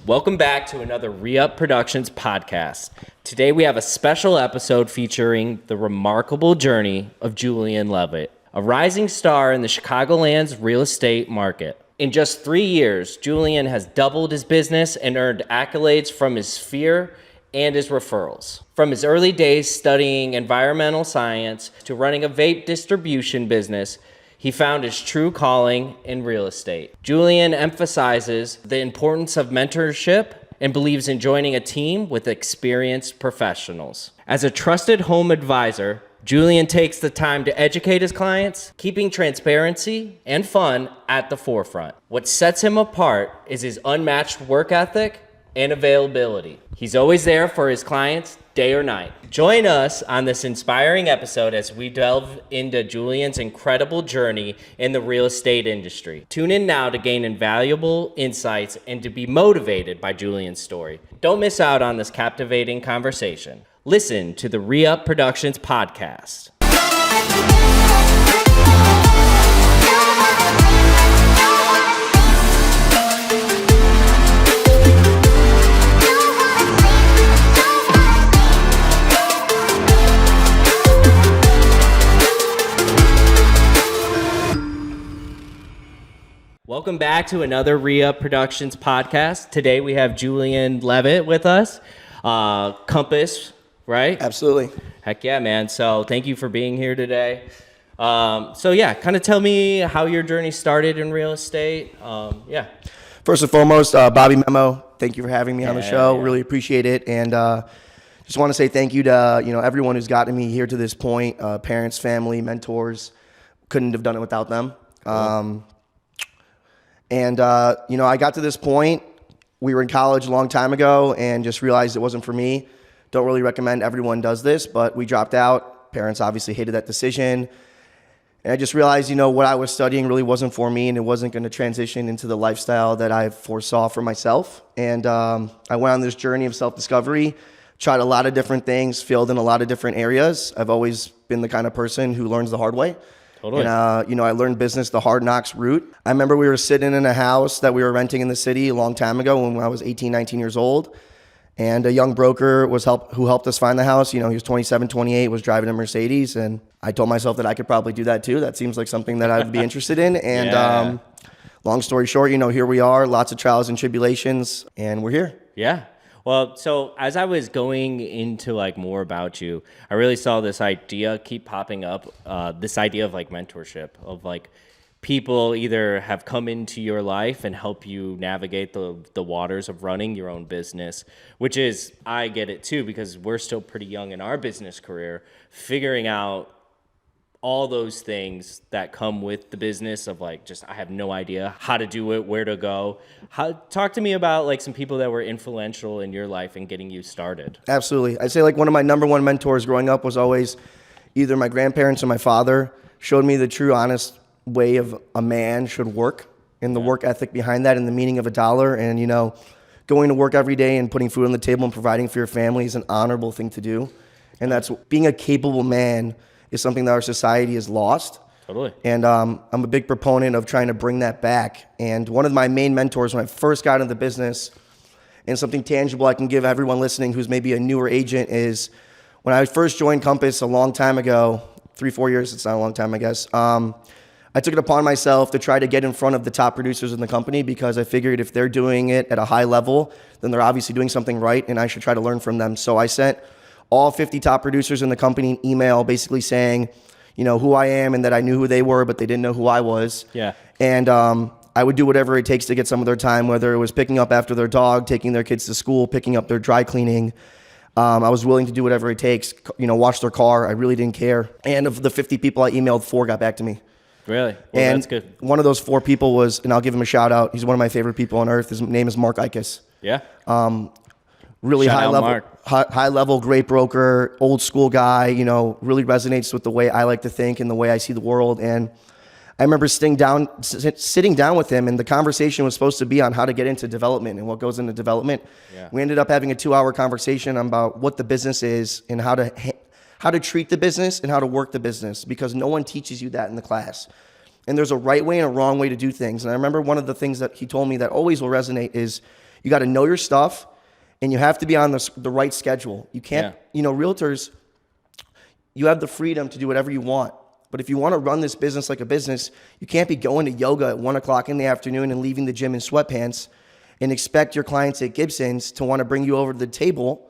Welcome back to another Reup Productions Podcast. Today we have a special episode featuring the remarkable journey of Julian Levit, a rising star in the Chicagoland's real estate market. In just 3 years, Julian has doubled his business and earned accolades from his sphere and his referrals. From his early days studying environmental science to running a vape distribution business, he found his true calling in real estate. Julian emphasizes the importance of mentorship and believes in joining a team with experienced professionals. As a trusted home advisor, Julian takes the time to educate his clients, keeping transparency and fun at the forefront. What sets him apart is his unmatched work ethic and availability. He's always there for his clients, day or night. Join us on this inspiring episode as we delve into Julian's incredible journey in the real estate industry. Tune in now to gain invaluable insights and to be motivated by Julian's story. Don't miss out on this captivating conversation. Listen to the Reup Productions Podcast. Welcome back to another Reup Productions podcast. Today we have Julian Levit with us. Compass, right? Absolutely. Heck yeah, man. So thank you for being here today. Kind of tell me how your journey started in real estate. First and foremost, Bobby Memo, thank you for having me on the show. Yeah. Really appreciate it. And just want to say thank you to everyone who's gotten me here to this point, parents, family, mentors. Couldn't have done it without them. Cool. I got to this point. We were in college a long time ago and just realized it wasn't for me. Don't really recommend everyone does this, but we dropped out. Parents obviously hated that decision. And I just realized, what I was studying really wasn't for me and it wasn't going to transition into the lifestyle that I foresaw for myself. And I went on this journey of self-discovery, tried a lot of different things, failed in a lot of different areas. I've always been the kind of person who learns the hard way. Totally. And, I learned business the hard knocks route. I remember we were sitting in a house that we were renting in the city a long time ago when I was 18, 19 years old. And a young broker who helped us find the house. He was 27, 28, was driving a Mercedes. And I told myself that I could probably do that too. That seems like something that I'd be interested in. And long story short, here we are, lots of trials and tribulations, and we're here. Yeah. Well, so as I was going into more about you, I really saw this idea keep popping up, this idea of mentorship, of people either have come into your life and help you navigate the waters of running your own business, which is, I get it too, because we're still pretty young in our business career, figuring out all those things that come with the business of I have no idea how to do it, where to go. Talk to me about some people that were influential in your life and getting you started. Absolutely. I'd say one of my number one mentors growing up was always either my grandparents or my father. Showed me the true, honest way of a man should work and the work ethic behind that and the meaning of a dollar. And, going to work every day and putting food on the table and providing for your family is an honorable thing to do. And that's being a capable man is something that our society has lost. Totally. And I'm a big proponent of trying to bring that back. And one of my main mentors when I first got into the business, and something tangible I can give everyone listening who's maybe a newer agent, is when I first joined Compass a long time ago, 3-4 years, it's not a long time, I guess. I took it upon myself to try to get in front of the top producers in the company because I figured if they're doing it at a high level, then they're obviously doing something right, and I should try to learn from them. So I sent all 50 top producers in the company an email basically saying, who I am and that I knew who they were, but they didn't know who I was. Yeah. And I would do whatever it takes to get some of their time, whether it was picking up after their dog, taking their kids to school, picking up their dry cleaning. I was willing to do whatever it takes, wash their car. I really didn't care. And of the 50 people I emailed, 4 got back to me. Really? Well, and that's good. One of those 4 people was, and I'll give him a shout out, he's one of my favorite people on earth. His name is Mark Ickes. Yeah. Really Shout high level, great broker, old school guy, really resonates with the way I like to think and the way I see the world. And I remember sitting down with him, and the conversation was supposed to be on how to get into development and what goes into development. Yeah. We ended up having a 2-hour conversation about what the business is and how to treat the business and how to work the business, because no one teaches you that in the class. And there's a right way and a wrong way to do things. And I remember one of the things that he told me that always will resonate is You got to know your stuff, and you have to be on the right schedule. You can't, realtors, you have the freedom to do whatever you want. But if you want to run this business like a business, you can't be going to yoga at 1 o'clock in the afternoon and leaving the gym in sweatpants and expect your clients at Gibson's to want to bring you over to the table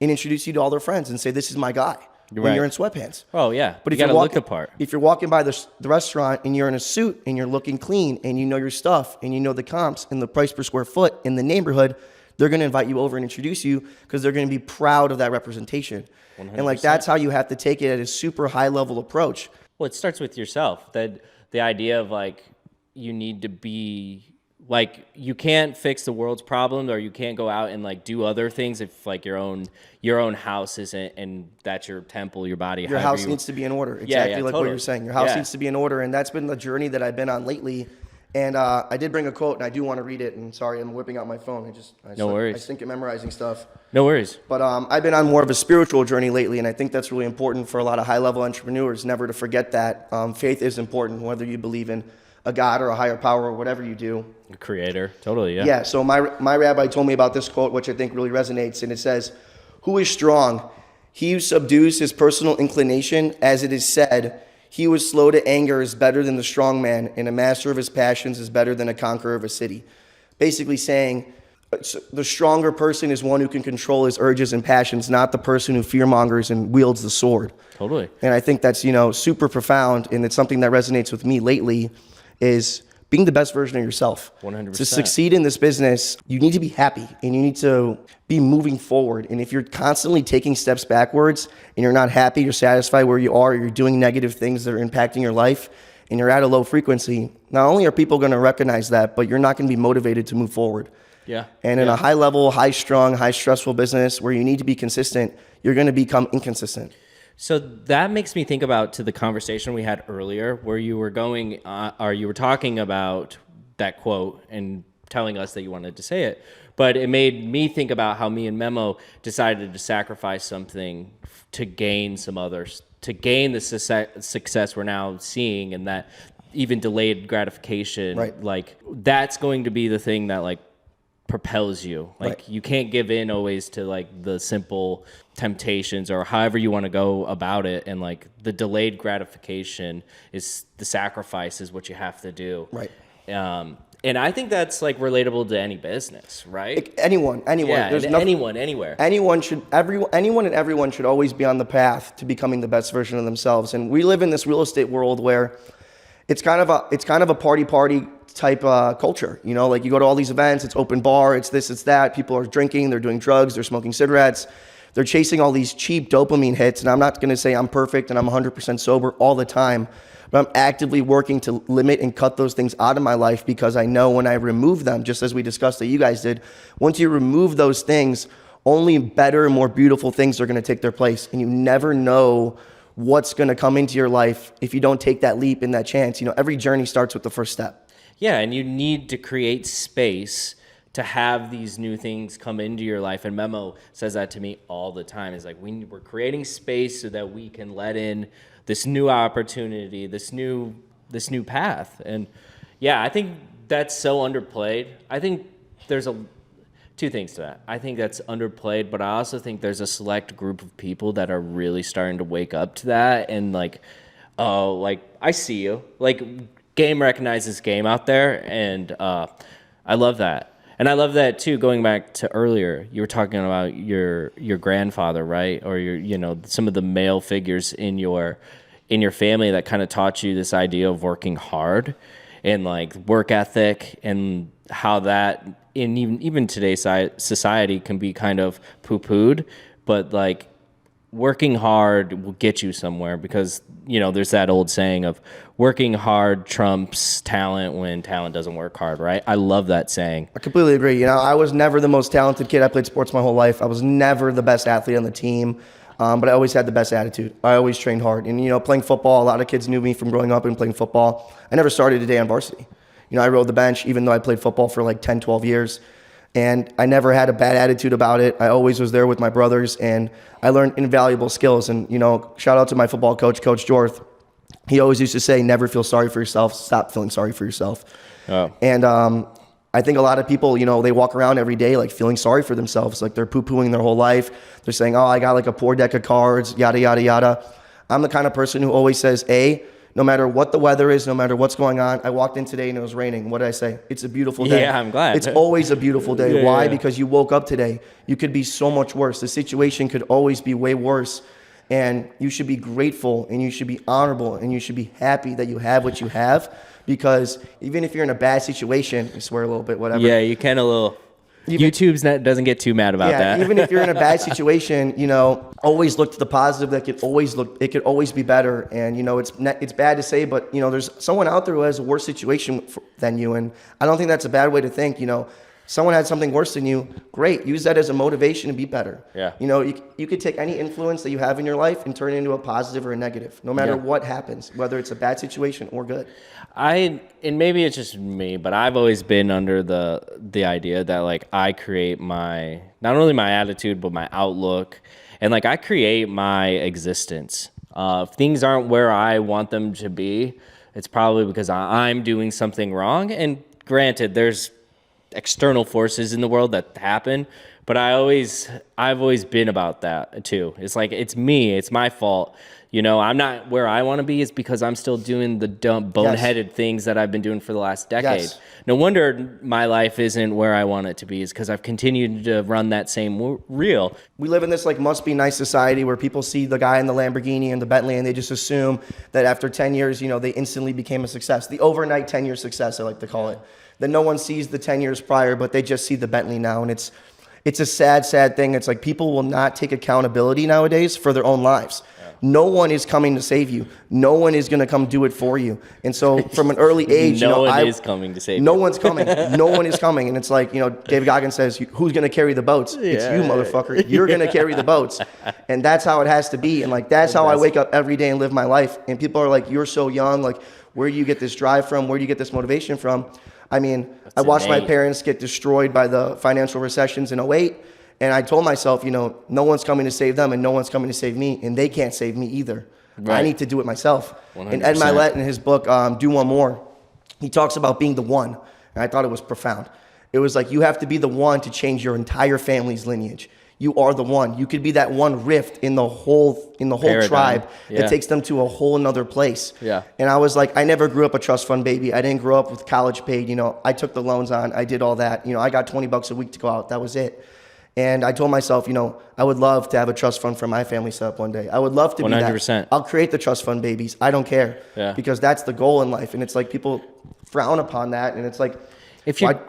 and introduce you to all their friends and say, this is my guy, when you're in sweatpants. Oh, yeah. But you got to look the part. If you're walking by the restaurant and you're in a suit and you're looking clean and you know your stuff and you know the comps and the price per square foot in the neighborhood, they're going to invite you over and introduce you because they're going to be proud of that representation. 100%. And like, that's how you have to take it at a super high level approach. Well, it starts with yourself. That the idea of like, you need to be like, you can't fix the world's problem, or you can't go out and like do other things if like your own house isn't, and that's your temple, your body. Your house needs to be in order. Exactly like totally. What you're saying. Your house needs to be in order. And that's been the journey that I've been on lately. And I did bring a quote, and I do want to read it. And sorry, I'm whipping out my phone. No worries. I stink at memorizing stuff. No worries. But I've been on more of a spiritual journey lately, and I think that's really important for a lot of high-level entrepreneurs, never to forget that. Faith is important, whether you believe in a God or a higher power or whatever you do. A creator, totally, yeah. Yeah, so my rabbi told me about this quote, which I think really resonates, and it says, "Who is strong? He who subdues his personal inclination, as it is said, he who is slow to anger is better than the strong man, and a master of his passions is better than a conqueror of a city." Basically saying, the stronger person is one who can control his urges and passions, not the person who fearmongers and wields the sword. Totally. And I think that's, super profound, and it's something that resonates with me lately, is being the best version of yourself. 100%. To succeed in this business, you need to be happy, and you need to be moving forward. And if you're constantly taking steps backwards and you're not happy, you're satisfied where you are, you're doing negative things that are impacting your life, and you're at a low frequency, not only are people going to recognize that, but you're not going to be motivated to move forward. Yeah. And in a high level, high strung, high stressful business where you need to be consistent, you're going to become inconsistent. So that makes me think about to the conversation we had earlier where you were going, or you were talking about that quote and telling us that you wanted to say it. But it made me think about how me and Memo decided to sacrifice something to gain some others, to gain the success we're now seeing, and that even delayed gratification, right. Like that's going to be the thing that like propels you. Like right. You can't give in always to like the simple temptations or however you want to go about it. And like the delayed gratification is the sacrifice is what you have to do. Right. And I think that's like relatable to any business, right? Like anyone. Yeah, there's anyone, anywhere. Anyone and everyone should always be on the path to becoming the best version of themselves. And we live in this real estate world where it's kind of a party type culture. Like you go to all these events, it's open bar, it's this, it's that. People are drinking, they're doing drugs, they're smoking cigarettes, they're chasing all these cheap dopamine hits. And I'm not going to say I'm perfect and I'm 100% sober all the time, but I'm actively working to limit and cut those things out of my life because I know when I remove them, just as we discussed that you guys did, once you remove those things, only better and more beautiful things are going to take their place. And you never know what's going to come into your life if you don't take that leap and that chance. Every journey starts with the first step. Yeah, and you need to create space to have these new things come into your life. And Memo says that to me all the time. It's like we're creating space so that we can let in this new opportunity, this new path. And yeah, I think that's so underplayed. I think there's two things to that. I think that's underplayed, but I also think there's a select group of people that are really starting to wake up to that and like, oh, like I see you. Like game recognizes game out there, and I love that. And I love that too. Going back to earlier, you were talking about your grandfather, right? Or some of the male figures in your family that kind of taught you this idea of working hard and like work ethic, and how that in even today's society can be kind of poo-pooed, but like working hard will get you somewhere because, there's that old saying of working hard trumps talent when talent doesn't work hard, right? I love that saying. I completely agree. I was never the most talented kid. I played sports my whole life. I was never the best athlete on the team, but I always had the best attitude. I always trained hard. And, playing football, a lot of kids knew me from growing up and playing football. I never started a day on varsity. I rode the bench even though I played football for like 10, 12 years. And I never had a bad attitude about it. I always was there with my brothers, and I learned invaluable skills. And, shout out to my football coach, Coach Jorth. He always used to say, never feel sorry for yourself, stop feeling sorry for yourself. Oh. And I think a lot of people, they walk around every day like feeling sorry for themselves. Like they're poo-pooing their whole life. They're saying, oh, I got like a poor deck of cards, yada, yada, yada. I'm the kind of person who always says, no matter what the weather is, no matter what's going on. I walked in today and it was raining. What did I say? It's a beautiful day. Yeah, I'm glad. It's always a beautiful day. Yeah, Why? yeah. Because you woke up today. You could be so much worse. The situation could always be way worse. And you should be grateful and you should be honorable and you should be happy that you have what you have. Because even if you're in a bad situation, I swear a little bit, whatever. Yeah, you can a little. YouTube's doesn't get too mad about that. Even if you're in a bad situation, always look to the positive. It could always be better. And it's bad to say, but there's someone out there who has a worse situation than you, and I don't think that's a bad way to think. Someone had something worse than you. Great, use that as a motivation to be better. Yeah. You could take any influence that you have in your life and turn it into a positive or a negative, no matter what happens, whether it's a bad situation or good. And maybe it's just me, but I've always been under the idea that like I create not only my attitude, but my outlook, and like I create my existence. If things aren't where I want them to be, it's probably because I'm doing something wrong. And granted, there's external forces in the world that happen, but I've always been about that too. It's like, it's me, it's my fault. I'm not where I want to be. It's because I'm still doing the dumb, boneheaded things that I've been doing for the last decade. Yes. No wonder my life isn't where I want it to be. Is because I've continued to run that same reel. We live in this like must be nice society where people see the guy in the Lamborghini and the Bentley and they just assume that after 10 years, they instantly became a success. The overnight 10-year success, I like to call it. That no one sees the 10 years prior, but they just see the Bentley now. And it's a sad, sad thing. It's like people will not take accountability nowadays for their own lives. No one is coming to save you. No one is going to come do it for you. And so from an early age, no one is coming to save you. No one's coming. No one is coming. And it's like, David Goggins says, who's going to carry the boats? It's you, motherfucker. You're going to carry the boats. And that's how it has to be. And like, that's how I wake up every day and live my life. And people are like, you're so young. Like, where do you get this drive from? Where do you get this motivation from? I mean, I watched my parents get destroyed by the financial recessions in '08. And I told myself, no one's coming to save them and no one's coming to save me. And they can't save me either. Right. I need to do it myself. 100%. And Ed Mylett in his book, Do One More, he talks about being the one. And I thought it was profound. It was like, you have to be the one to change your entire family's lineage. You are the one. You could be that one rift in the whole tribe that takes them to a whole nother place. Yeah. And I was like, I never grew up a trust fund baby. I didn't grow up with college paid. I took the loans on. I did all that. I got $20 a week to go out. That was it. And I told myself, I would love to have a trust fund for my family set up one day. I would love to be 100%. that. I'll create the trust fund babies. I don't care. Yeah. Because that's the goal in life. And it's like people frown upon that. And it's like,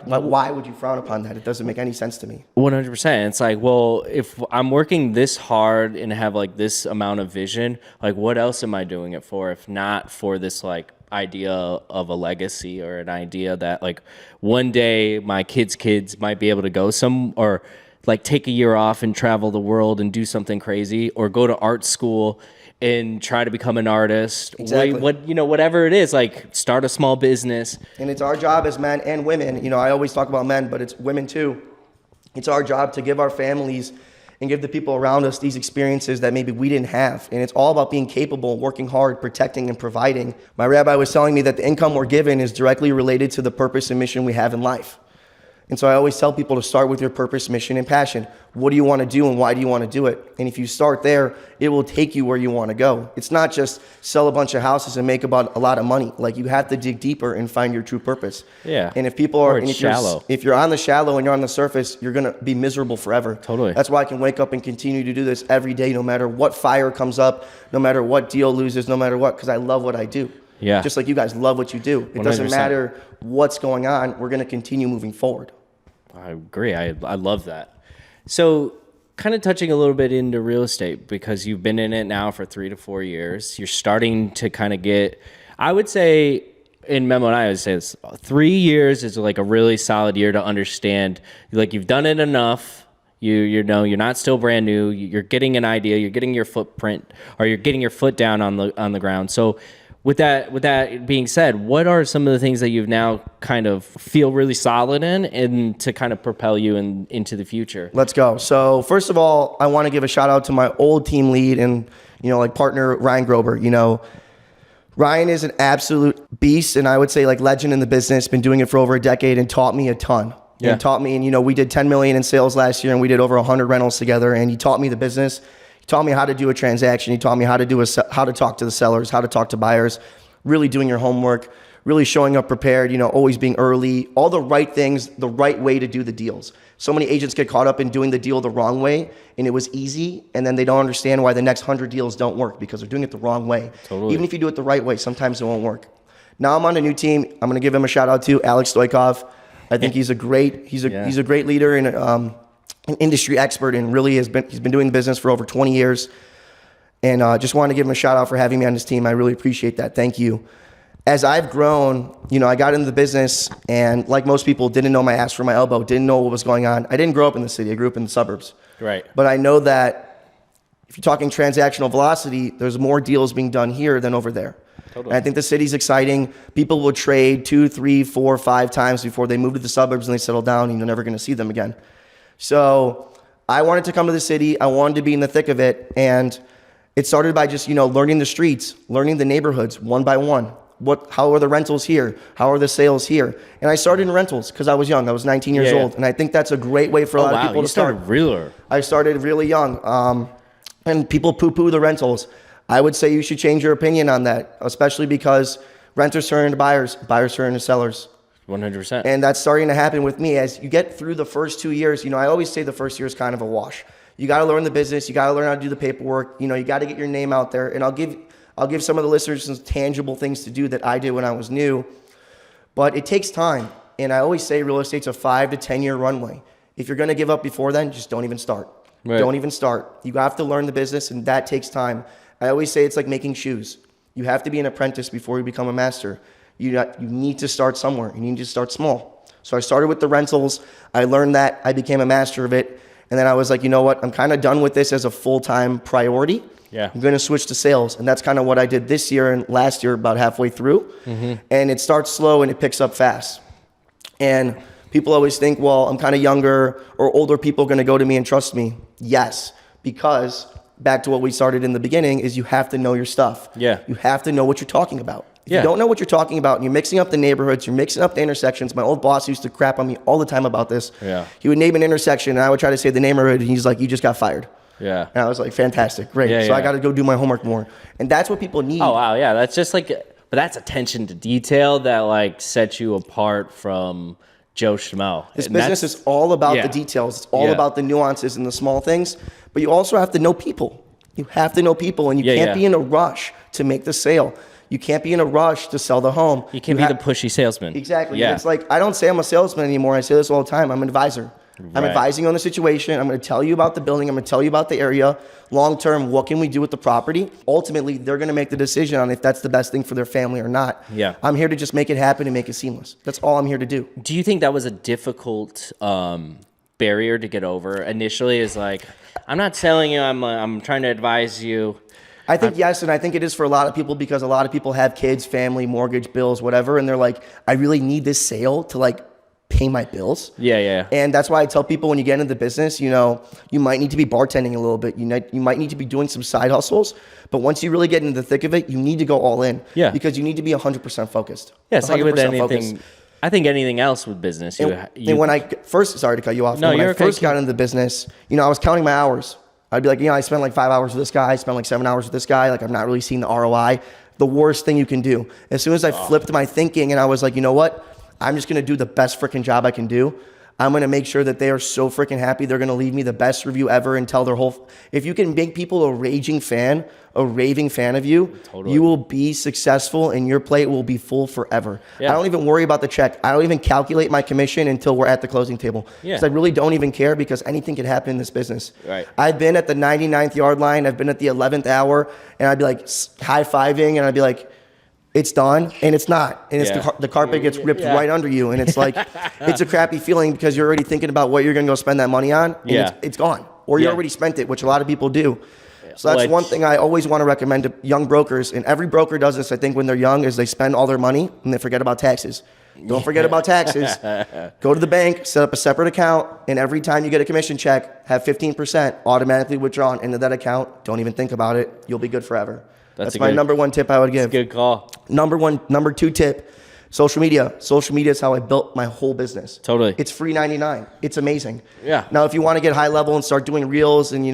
why would you frown upon that? It doesn't make any sense to me. 100%. It's like, well, if I'm working this hard and have like this amount of vision, like what else am I doing it for? If not for this like idea of a legacy or an idea that like one day my kids might be able to go or like take a year off and travel the world and do something crazy, or go to art school and try to become an artist. Exactly. Whatever it is, like start a small business. And it's our job as men and women. I always talk about men, but it's women too. It's our job to give our families and give the people around us these experiences that maybe we didn't have. And it's all about being capable, working hard, protecting, and providing. My rabbi was telling me that the income we're given is directly related to the purpose and mission we have in life. And so I always tell people to start with your purpose, mission, and passion. What do you want to do and why do you want to do it? And if you start there, it will take you where you want to go. It's not just sell a bunch of houses and make about a lot of money. Like, you have to dig deeper and find your true purpose. Yeah. And if people are shallow. If you're on the shallow and you're on the surface, you're going to be miserable forever. Totally. That's why I can wake up and continue to do this every day, no matter what fire comes up, no matter what deal loses, no matter what, because I love what I do. Yeah. Just like you guys love what you do. It 100%. Doesn't matter what's going on. We're going to continue moving forward. I agree. I love that. So kind of touching a little bit into real estate, because you've been in it now for 3 to 4 years. You're starting to kind of get, I would say, in Memo and I would say this, 3 years is like a really solid year to understand, like, you've done it enough. You're not still brand new. You're getting an idea. You're getting your footprint, or you're getting your foot down on the ground. So with that being said, what are some of the things that you've now kind of feel really solid in, and to kind of propel you into the future? Let's go. So first of all, I want to give a shout out to my old team lead and, partner, Ryan Grober. Ryan is an absolute beast, and I would say like legend in the business, been doing it for over a decade and taught me a ton. Yeah. And taught me, and we did 10 million in sales last year and we did over 100 rentals together, and he taught me the business. He taught me how to do a transaction. He taught me how to how to talk to the sellers, how to talk to buyers, really doing your homework, really showing up prepared, always being early, all the right things, the right way to do the deals. So many agents get caught up in doing the deal the wrong way, and it was easy, and then they don't understand why the next 100 deals don't work because they're doing it the wrong way. Totally. Even if you do it the right way, sometimes it won't work. Now I'm on a new team. I'm going to give him a shout out to Alex Stoikov. I think he's a great leader and an industry expert, and really he's been doing business for over 20 years. And just wanted to give him a shout out for having me on his team. I really appreciate that. Thank you. As I've grown, I got into the business, and like most people, didn't know my ass from my elbow, didn't know what was going on. I didn't grow up in the city. I grew up in the suburbs. Right. But I know that if you're talking transactional velocity, there's more deals being done here than over there. Totally. And I think the city's exciting. People will trade 2, 3, 4, 5 times before they move to the suburbs and they settle down, and you're never going to see them again. So I wanted to come to the city. I wanted to be in the thick of it. And it started by just, learning the streets, learning the neighborhoods one by one. How are the rentals here? How are the sales here? And I started in rentals because I was young. I was 19 years old. And I think that's a great way for a lot of people to start. I started really young. And people poo-poo the rentals. I would say you should change your opinion on that, especially because renters turn into buyers, buyers turn into sellers. 100%. And that's starting to happen with me. As you get through the first 2 years, I always say the first year is kind of a wash. You got to learn the business. You got to learn how to do the paperwork. You got to get your name out there. And I'll give some of the listeners some tangible things to do that I did when I was new. But it takes time. And I always say real estate's a 5 to 10 year runway. If you're going to give up before then, just don't even start. Right. Don't even start. You have to learn the business, and that takes time. I always say it's like making shoes. You have to be an apprentice before you become a master. You need to start somewhere. You need to start small. So I started with the rentals. I learned that. I became a master of it. And then I was like, you know what? I'm kind of done with this as a full-time priority. Yeah. I'm going to switch to sales. And that's kind of what I did this year and last year, about halfway through. Mm-hmm. And it starts slow and it picks up fast. And people always think, well, I'm kind of younger, or older people going to go to me and trust me. Yes, because back to what we started in the beginning is you have to know your stuff. Yeah. You have to know what you're talking about. If you don't know what you're talking about and you're mixing up the neighborhoods, you're mixing up the intersections. My old boss used to crap on me all the time about this. Yeah. He would name an intersection and I would try to say the neighborhood, and he's like, you just got fired. Yeah. And I was like, fantastic, great. Yeah, so I got to go do my homework more. And that's what people need. Oh, wow, yeah. That's just like, but that's attention to detail that like sets you apart from Joe Schmo. This business is all about the details. It's all about the nuances and the small things. But you also have to know people. You have to know people, and you can't be in a rush to make the sale. You can't be in a rush to sell the home. You can't be the pushy salesman. Exactly. Yeah. It's like, I don't say I'm a salesman anymore. I say this all the time. I'm an advisor. Right. I'm advising on the situation. I'm going to tell you about the building. I'm going to tell you about the area. Long term, what can we do with the property? Ultimately, they're going to make the decision on if that's the best thing for their family or not. Yeah. I'm here to just make it happen and make it seamless. That's all I'm here to do. Do you think that was a difficult barrier to get over initially? Is like, I'm not selling you. I'm trying to advise you. I think yes, and I think it is for a lot of people because a lot of people have kids, family, mortgage, bills, whatever, and they're like, I really need this sale to like pay my bills. Yeah, yeah. And that's why I tell people when you get into the business, you might need to be bartending a little bit. You might need to be doing some side hustles, but once you really get into the thick of it, you need to go all in. Yeah. Because you need to be 100% focused. Yeah, it's like with anything. Focused. I think anything else with business. And when I first, sorry to cut you off. No, when I first got into the business, I was counting my hours. I'd be like, I spent like 5 hours with this guy. I spent like 7 hours with this guy. Like, I'm not really seeing the ROI. The worst thing you can do. As soon as I flipped my thinking and I was like, you know what? I'm just going to do the best freaking job I can do. I'm going to make sure that they are so freaking happy. They're going to leave me the best review ever and tell their whole... If you can make people a raving fan of you, you will be successful and your plate will be full forever. Yeah. I don't even worry about the check. I don't even calculate my commission until we're at the closing table. Because I really don't even care because anything can happen in this business. Right. I've been at the 99th yard line. I've been at the 11th hour and I'd be like high-fiving and I'd be like, it's done, and it's not. And it's the carpet gets ripped right under you, and it's like, it's a crappy feeling because you're already thinking about what you're going to go spend that money on, and it's gone. Or you already spent it, which a lot of people do. So that's one thing I always want to recommend to young brokers, and every broker does this, I think, when they're young, is they spend all their money, and they forget about taxes. Don't forget about taxes. Go to the bank, set up a separate account, and every time you get a commission check, have 15% automatically withdrawn into that account. Don't even think about it. You'll be good forever. That's my number one tip I would give. That's a good call. Number two tip, social media. Social media is how I built my whole business. Totally. It's free 99. It's amazing. Yeah. Now, if you want to get high level and start doing reels and,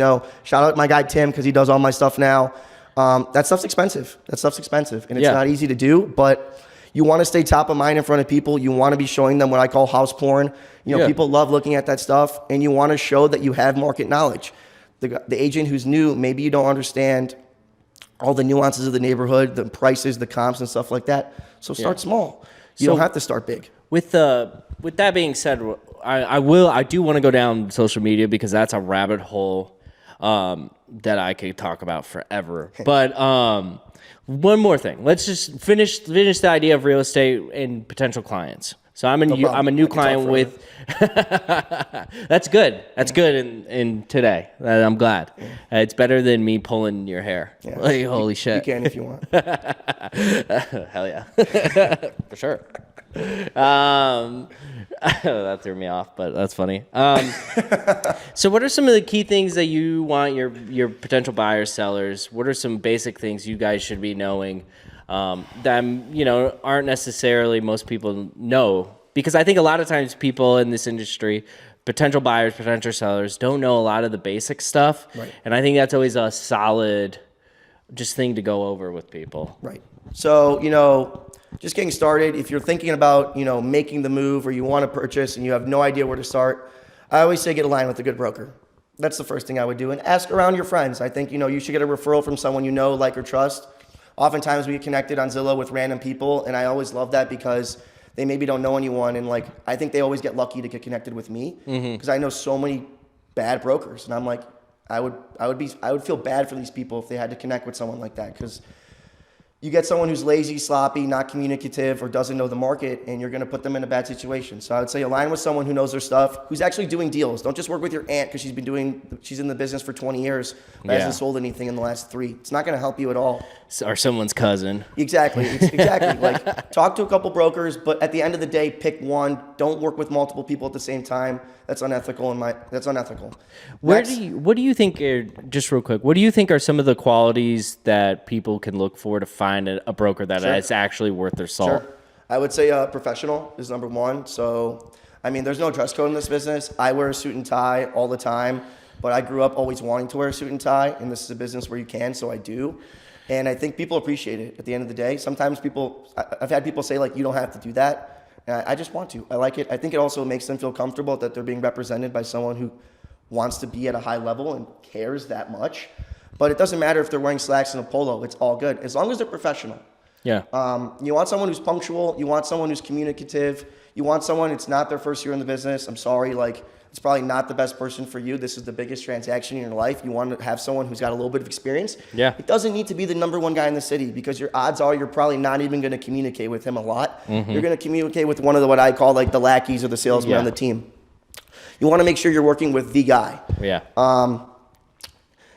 shout out my guy Tim because he does all my stuff now. That stuff's expensive. And it's not easy to do, but you want to stay top of mind in front of people. You want to be showing them what I call house porn. People love looking at that stuff, and you want to show that you have market knowledge. The agent who's new, maybe you don't understand all the nuances of the neighborhood, the prices, the comps, and stuff like that. So start small. You don't have to start big. With that being said, I do want to go down social media because that's a rabbit hole that I could talk about forever. But one more thing. Let's just finish the idea of real estate and potential clients. So I'm a new client with. That's good. That's good in today. I'm glad. It's better than me pulling your hair. Yeah. Like, holy shit. You can if you want. Hell yeah. For sure. That threw me off, but that's funny. So what are some of the key things that you want your potential buyers, sellers? What are some basic things you guys should be knowing that aren't necessarily most people know? Because I think a lot of times people in this industry, potential buyers, potential sellers, don't know a lot of the basic stuff. Right. And I think that's always a solid just thing to go over with people. Right. So, just getting started, if you're thinking about, making the move or you want to purchase and you have no idea where to start, I always say get aligned with a good broker. That's the first thing I would do. And ask around your friends. I think, you should get a referral from someone you know, like, or trust. Oftentimes we get connected on Zillow with random people, and I always love that because they maybe don't know anyone, and I think they always get lucky to get connected with me because I know so many bad brokers, and I'm like, I would feel bad for these people if they had to connect with someone like that because you get someone who's lazy, sloppy, not communicative, or doesn't know the market, and you're going to put them in a bad situation. So I would say align with someone who knows their stuff, who's actually doing deals. Don't just work with your aunt because she's in the business for 20 years, but hasn't sold anything in the last 3. It's not going to help you at all. Or someone's cousin. Exactly. Talk to a couple brokers, but at the end of the day, pick one. Don't work with multiple people at the same time. That's unethical. What do you think? Just real quick, what do you think are some of the qualities that people can look for to find a broker that is actually worth their salt? Sure. I would say professional is number one. So, there's no dress code in this business. I wear a suit and tie all the time, but I grew up always wanting to wear a suit and tie, and this is a business where you can, so I do. And I think people appreciate it at the end of the day. Sometimes I've had people say, you don't have to do that. And I just want to. I like it. I think it also makes them feel comfortable that they're being represented by someone who wants to be at a high level and cares that much. But it doesn't matter if they're wearing slacks and a polo. It's all good as long as they're professional. Yeah. You want someone who's punctual. You want someone who's communicative. You want someone, it's not their first year in the business. I'm sorry, it's probably not the best person for you. This is the biggest transaction in your life. You want to have someone who's got a little bit of experience. Yeah. It doesn't need to be the number one guy in the city because your odds are you're probably not even going to communicate with him a lot. Mm-hmm. You're going to communicate with one of what I call the lackeys or the salesmen on the team. You want to make sure you're working with the guy. Yeah.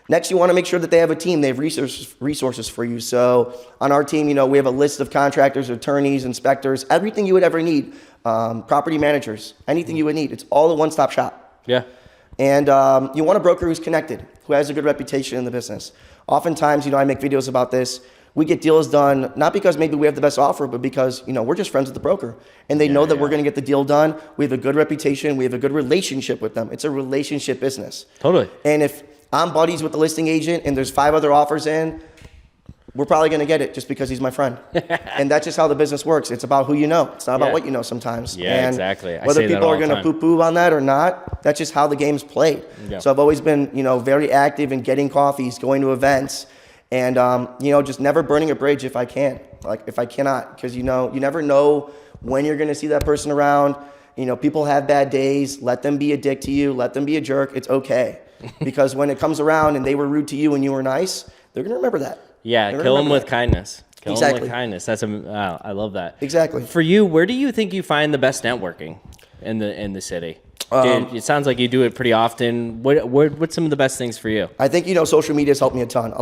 Next, you want to make sure that they have a team. They have resources for you. So on our team, we have a list of contractors, attorneys, inspectors, everything you would ever need. Property managers, anything you would need. It's all a one-stop shop. Yeah. And you want a broker who's connected, who has a good reputation in the business. Oftentimes, I make videos about this. We get deals done, not because maybe we have the best offer, but because, we're just friends with the broker. And they know that we're going to get the deal done. We have a good reputation. We have a good relationship with them. It's a relationship business. Totally. And if I'm buddies with the listing agent and there's 5 other offers in, we're probably going to get it just because he's my friend. And that's just how the business works. It's about who you know. It's not about what you know sometimes. Yeah, and exactly. Whether people are going to poo-poo on that or not, that's just how the game's played. Yeah. So I've always been, very active in getting coffees, going to events, and, just never burning a bridge if I can. If I cannot, because, you never know when you're going to see that person around. People have bad days. Let them be a dick to you. Let them be a jerk. It's okay. Because when it comes around and they were rude to you and you were nice, they're going to remember that. Yeah, kill them with kindness. Kill them with kindness. I love that. Exactly. For you, where do you think you find the best networking in the city? It sounds like you do it pretty often. What's some of the best things for you? I think social media has helped me a ton.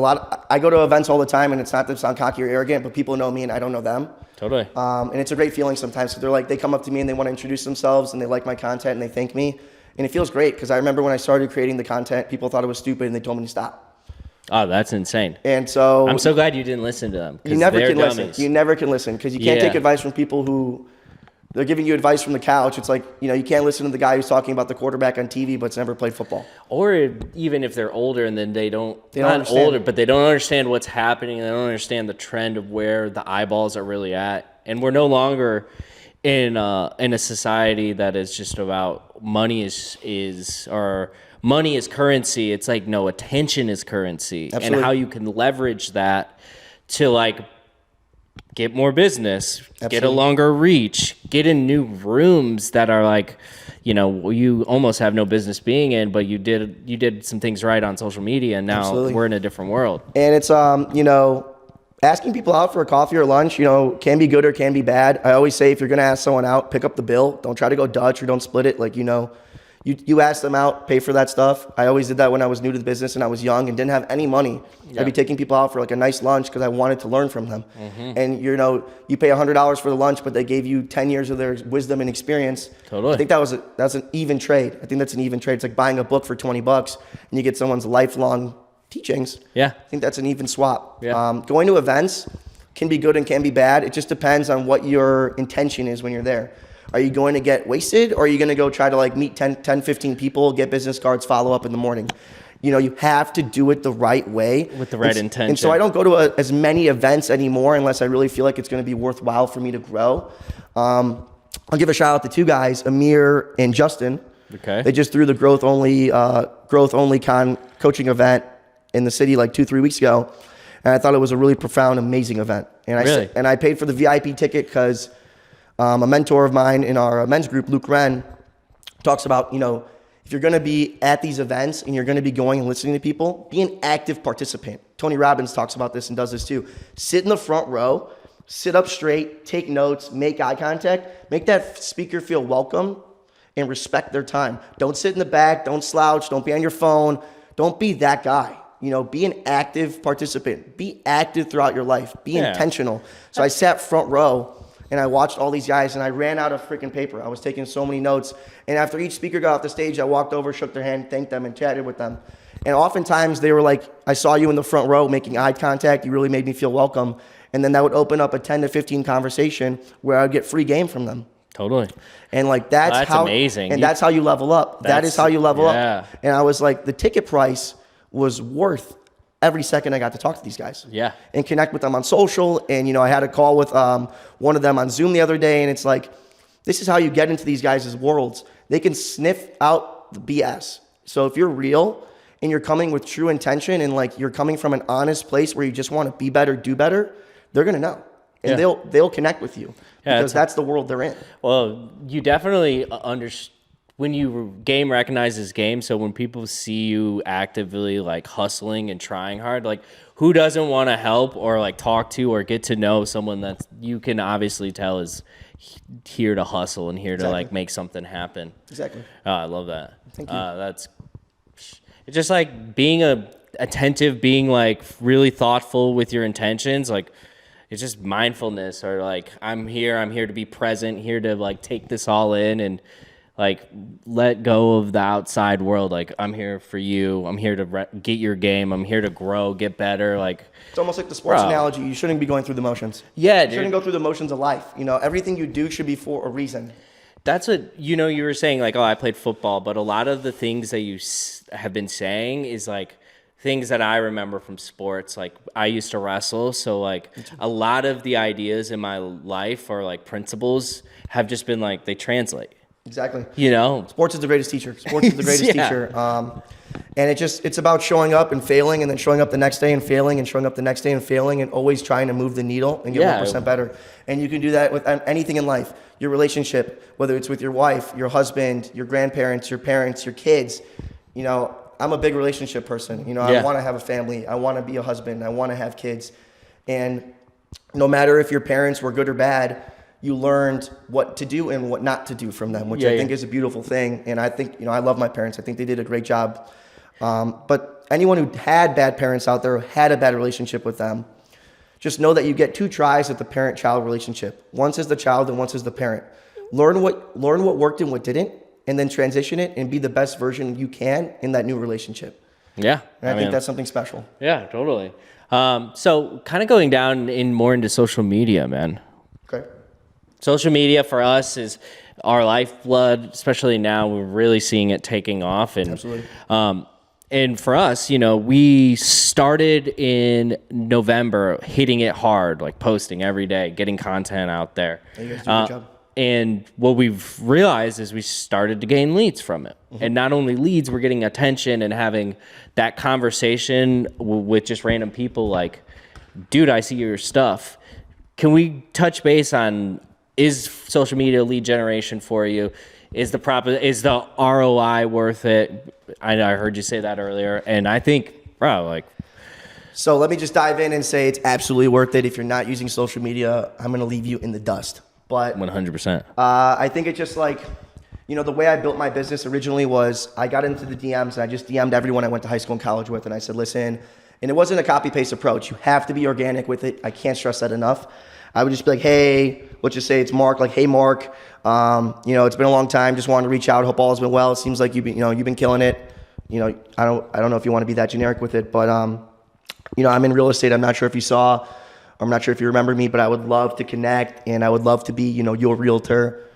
I go to events all the time, and it's not to sound cocky or arrogant, but people know me and I don't know them. Totally. And it's a great feeling sometimes. So they come up to me and they want to introduce themselves and they like my content and they thank me, and it feels great because I remember when I started creating the content, people thought it was stupid and they told me to stop. Oh, that's insane. And so I'm so glad you didn't listen to them. you never can listen. You never can listen because you can't take advice from people who they're giving you advice from the couch. It's like, you can't listen to the guy who's talking about the quarterback on TV but's never played football. Or even if they're older and then they don't understand. older, but they don't understand what's happening. They don't understand the trend of where the eyeballs are really at. And we're no longer in a society that is just about money is currency. It's like, no, attention is currency. Absolutely. And how you can leverage that to like get more business, Absolutely. Get a longer reach, get in new rooms that are like, you almost have no business being in, but you did some things right on social media, and now Absolutely. we're in a different world. And it's asking people out for a coffee or lunch, can be good or can be bad. I always say if you're gonna ask someone out, pick up the bill. Don't try to go Dutch or don't split it. Like, you ask them out, pay for that stuff. I always did that when I was new to the business and I was young and didn't have any money. Yeah. I'd be taking people out for like a nice lunch because I wanted to learn from them. Mm-hmm. And you pay $100 for the lunch, but they gave you 10 years of their wisdom and experience. Totally. I think that's an even trade. I think that's an even trade. It's like buying a book for $20 and you get someone's lifelong teachings. Yeah. I think that's an even swap. Yeah. Going to events can be good and can be bad. It just depends on what your intention is when you're there. Are you going to get wasted, or are you going to go try to like meet 10, 15 people, get business cards, follow up in the morning? You have to do it the right way. With the right intention. And so I don't go to as many events anymore unless I really feel like it's going to be worthwhile for me to grow. I'll give a shout out to two guys, Amir and Justin. Okay. They just threw the growth only coaching event in the city like 2-3 weeks ago. And I thought it was a really profound, amazing event. And I paid for the VIP ticket because a mentor of mine in our men's group, Luke Wren, talks about, if you're going to be at these events and you're going to be going and listening to people, be an active participant. Tony Robbins talks about this and does this too. Sit in the front row, sit up straight, take notes, make eye contact, make that speaker feel welcome and respect their time. Don't sit in the back, don't slouch, don't be on your phone, don't be that guy. Be an active participant. Be active throughout your life. Be intentional. So I sat front row and I watched all these guys and I ran out of freaking paper. I was taking so many notes. And after each speaker got off the stage, I walked over, shook their hand, thanked them, and chatted with them. And oftentimes they were like, I saw you in the front row making eye contact. You really made me feel welcome. And then that would open up a 10 to 15 conversation where I'd get free game from them. Totally. And like that's how amazing. And that's how you level up. That is how you level up. And I was like, the ticket price was worth every second I got to talk to these guys. Yeah. And connect with them on social. And, I had a call with one of them on Zoom the other day. And it's like, this is how you get into these guys' worlds. They can sniff out the BS. So if you're real and you're coming with true intention and like you're coming from an honest place where you just want to be better, do better, they're going to know. And they'll connect with you because that's the world they're in. Well, you definitely when game recognizes game, so when people see you actively like hustling and trying hard, like who doesn't want to help or like talk to or get to know someone that you can obviously tell is here to hustle and here to like make something happen. Exactly. Oh, I love that. Thank you. It's just like being attentive, being like really thoughtful with your intentions, like it's just mindfulness or like I'm here to be present, here to like take this all in and like let go of the outside world. Like I'm here for you. I'm here to get your game. I'm here to grow, get better. Like it's almost like the sports analogy. You shouldn't be going through the motions. Yeah, you shouldn't go through the motions of life. Everything you do should be for a reason. That's what you were saying. Like, I played football, but a lot of the things that you have been saying is like things that I remember from sports. Like I used to wrestle, so like a lot of the ideas in my life or like principles have just been like they translate. Exactly. Sports is the greatest teacher. Sports is the greatest teacher. And it's about showing up and failing and then showing up the next day and failing and showing up the next day and failing and always trying to move the needle and get 1% better. And you can do that with anything in life. Your relationship, whether it's with your wife, your husband, your grandparents, your parents, your kids. I'm a big relationship person. I want to have a family. I want to be a husband. I want to have kids. And no matter if your parents were good or bad, you learned what to do and what not to do from them, which I think is a beautiful thing. And I think, I love my parents. I think they did a great job. But anyone who had bad parents out there, who had a bad relationship with them, just know that you get 2 tries at the parent-child relationship. Once as the child and once as the parent. Learn what worked and what didn't, and then transition it and be the best version you can in that new relationship. Yeah. And I think that's something special. Yeah, totally. So kind of going down more into social media, man. Okay. Social media for us is our lifeblood, especially now. We're really seeing it taking off. And, Absolutely. And for us, we started in November hitting it hard, like posting every day, getting content out there. You guys do a good job. And what we've realized is we started to gain leads from it. Mm-hmm. And not only leads, we're getting attention and having that conversation with just random people like, dude, I see your stuff. Can we touch base on, is social media lead generation for you? Is the ROI worth it? I know I heard you say that earlier. And I think, bro, So let me just dive in and say it's absolutely worth it. If you're not using social media, I'm going to leave you in the dust. But 100%. I think it's just the way I built my business originally was I got into the DMs and I just DM'd everyone I went to high school and college with. And I said, listen, and it wasn't a copy paste approach. You have to be organic with it. I can't stress that enough. I would just be like, hey, let's just say it's Mark. Like, hey, Mark, it's been a long time. Just wanted to reach out. Hope all has been well. It seems like you've been killing it. I don't know if you want to be that generic with it, but I'm in real estate. I'm not sure if you saw. I'm not sure if you remember me, but I would love to connect, and I would love to be, your realtor.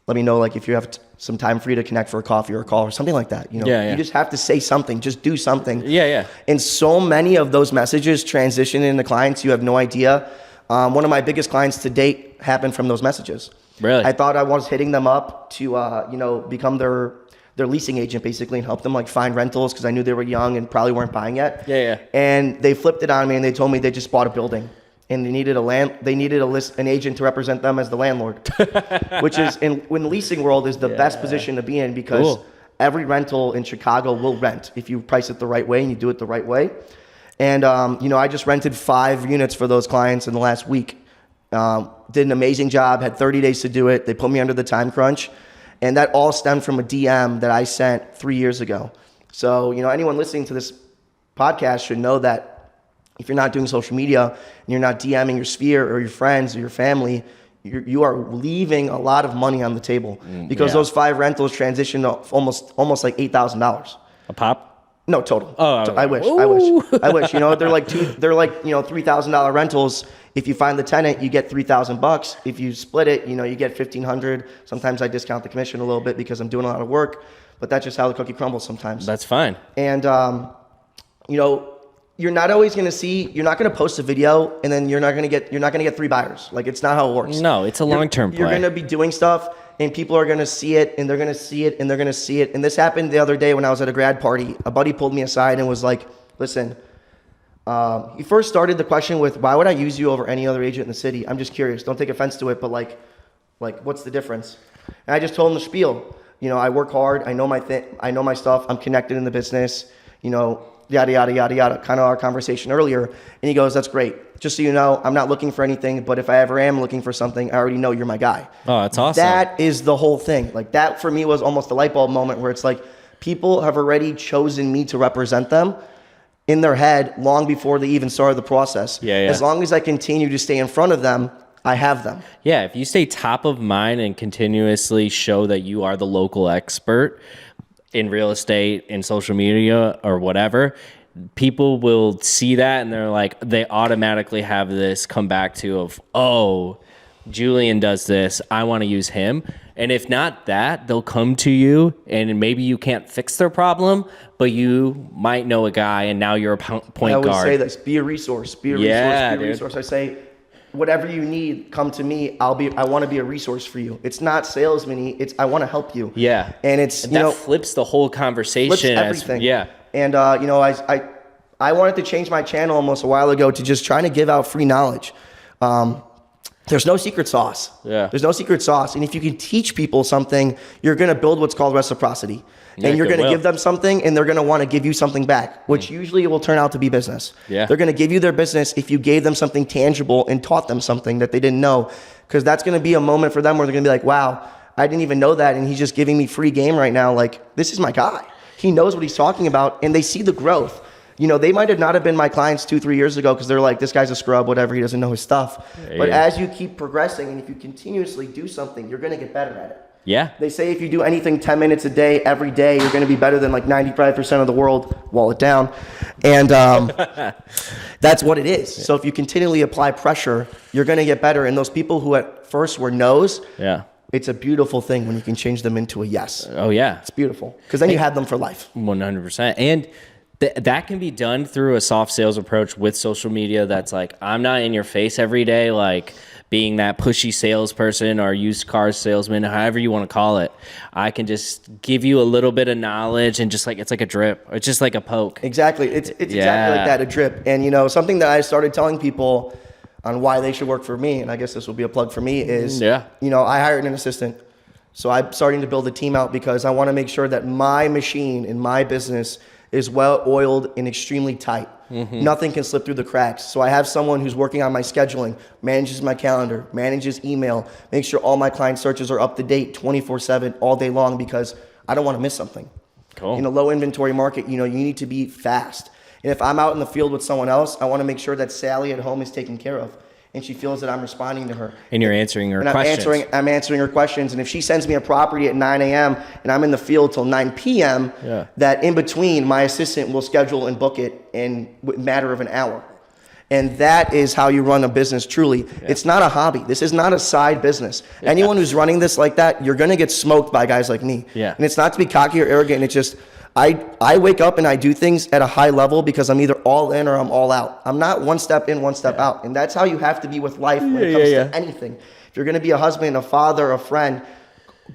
Let me know, if you have some time for you to connect for a coffee or a call or something like that. You just have to say something. Just do something. Yeah. And so many of those messages transition into clients. You have no idea. One of my biggest clients to date happened from those messages. Really? I thought I was hitting them up to, become their leasing agent basically and help them find rentals because I knew they were young and probably weren't buying yet. Yeah. And they flipped it on me and they told me they just bought a building. And they needed an agent to represent them as the landlord, which is in the leasing world is the best position to be in because every rental in Chicago will rent if you price it the right way and you do it the right way. And I just rented 5 units for those clients in the last week. Did an amazing job. Had 30 days to do it. They put me under the time crunch, and that all stemmed from a DM that I sent 3 years ago. So anyone listening to this podcast should know that. If you're not doing social media and you're not DMing your sphere or your friends or your family, you are leaving a lot of money on the table because those 5 rentals transition to almost like $8,000 a pop. No, total. Oh, I wish. They're like $3,000 rentals. If you find the tenant, you get $3,000. If you split it, you get $1,500. Sometimes I discount the commission a little bit because I'm doing a lot of work, but that's just how the cookie crumbles sometimes. That's fine. And you're not always going to see, you're not going to post a video and then you're not going to get 3 buyers. It's not how it works. No, it's a long-term play. You're going to be doing stuff and people are going to see it and they're going to see it and they're going to see it. And this happened the other day when I was at a grad party. A buddy pulled me aside and was like, listen, he first started the question with, why would I use you over any other agent in the city? I'm just curious. Don't take offense to it, but what's the difference? And I just told him the spiel. I work hard. I know my stuff. I'm connected in the business, yada, yada, yada, yada, kind of our conversation earlier. And he goes, that's great. Just so you know, I'm not looking for anything, but if I ever am looking for something, I already know you're my guy. Oh, that's awesome. That is the whole thing. That for me was almost a light bulb moment where it's people have already chosen me to represent them in their head long before they even started the process. Yeah. As long as I continue to stay in front of them, I have them. Yeah, if you stay top of mind and continuously show that you are the local expert in real estate, in social media, or whatever, people will see that and they automatically have this come back to Julian does this, I want to use him. And if not that, they'll come to you and maybe you can't fix their problem, but you might know a guy and now you're a point guard. I always say this, be a resource, be a resource. I say, whatever you need, come to me. I want to be a resource for you. It's not salesman-y. I want to help you. Yeah. And that flips the whole conversation. Flips everything. Yeah. And, I wanted to change my channel almost a while ago to just trying to give out free knowledge. There's no secret sauce. Yeah. There's no secret sauce. And if you can teach people something, you're going to build what's called reciprocity. And you're going to give them something and they're going to want to give you something back, which usually will turn out to be business. Yeah. They're going to give you their business if you gave them something tangible and taught them something that they didn't know. Because that's going to be a moment for them where they're going to be like, wow, I didn't even know that. And he's just giving me free game right now. This is my guy. He knows what he's talking about. And they see the growth. They might have not have been my clients 2-3 years ago because they're like, this guy's a scrub, whatever, he doesn't know his stuff. But as you keep progressing and if you continuously do something, you're going to get better at it. Yeah. They say if you do anything 10 minutes a day, every day, you're going to be better than like 95% of the world. Wall it down. And that's what it is. So if you continually apply pressure, you're going to get better. And those people who at first were no's, it's a beautiful thing when you can change them into a yes. Oh, yeah. It's beautiful. Because then you have them for life. 100%. And that can be done through a soft sales approach with social media. That's like, I'm not in your face every day, like being that pushy salesperson or used car salesman, however you want to call it. I can just give you a little bit of knowledge and just like, it's like a drip. It's just like a poke. Exactly. It's exactly like that, a drip. And, you know, something that I started telling people on why they should work for me, and I guess this will be a plug for me, is, you know, I hired an assistant. So I'm starting to build a team out because I want to make sure that my machine in my business is well oiled and extremely tight. Nothing can slip through the cracks. So I have someone who's working on my scheduling, manages my calendar, manages email, makes sure all my client searches are up to date 24/7 all day long because I don't want to miss something. Cool. In a low inventory market, you know, you need to be fast. And if I'm out in the field with someone else, I want to make sure that Sally at home is taken care of. And she feels that I'm responding to her. And you're answering her questions. I'm answering her questions. And if she sends me a property at 9 a.m. and I'm in the field till 9 p.m., that in between, my assistant will schedule and book it in a matter of an hour. And that is how you run a business truly. It's not a hobby. This is not a side business. Anyone who's running this like that, you're going to get smoked by guys like me. And it's not to be cocky or arrogant. It's just, I wake up and I do things at a high level because I'm either all in or I'm all out. I'm not one step in, one step out. And that's how you have to be with life when it comes to anything. If you're going to be a husband, a father, a friend,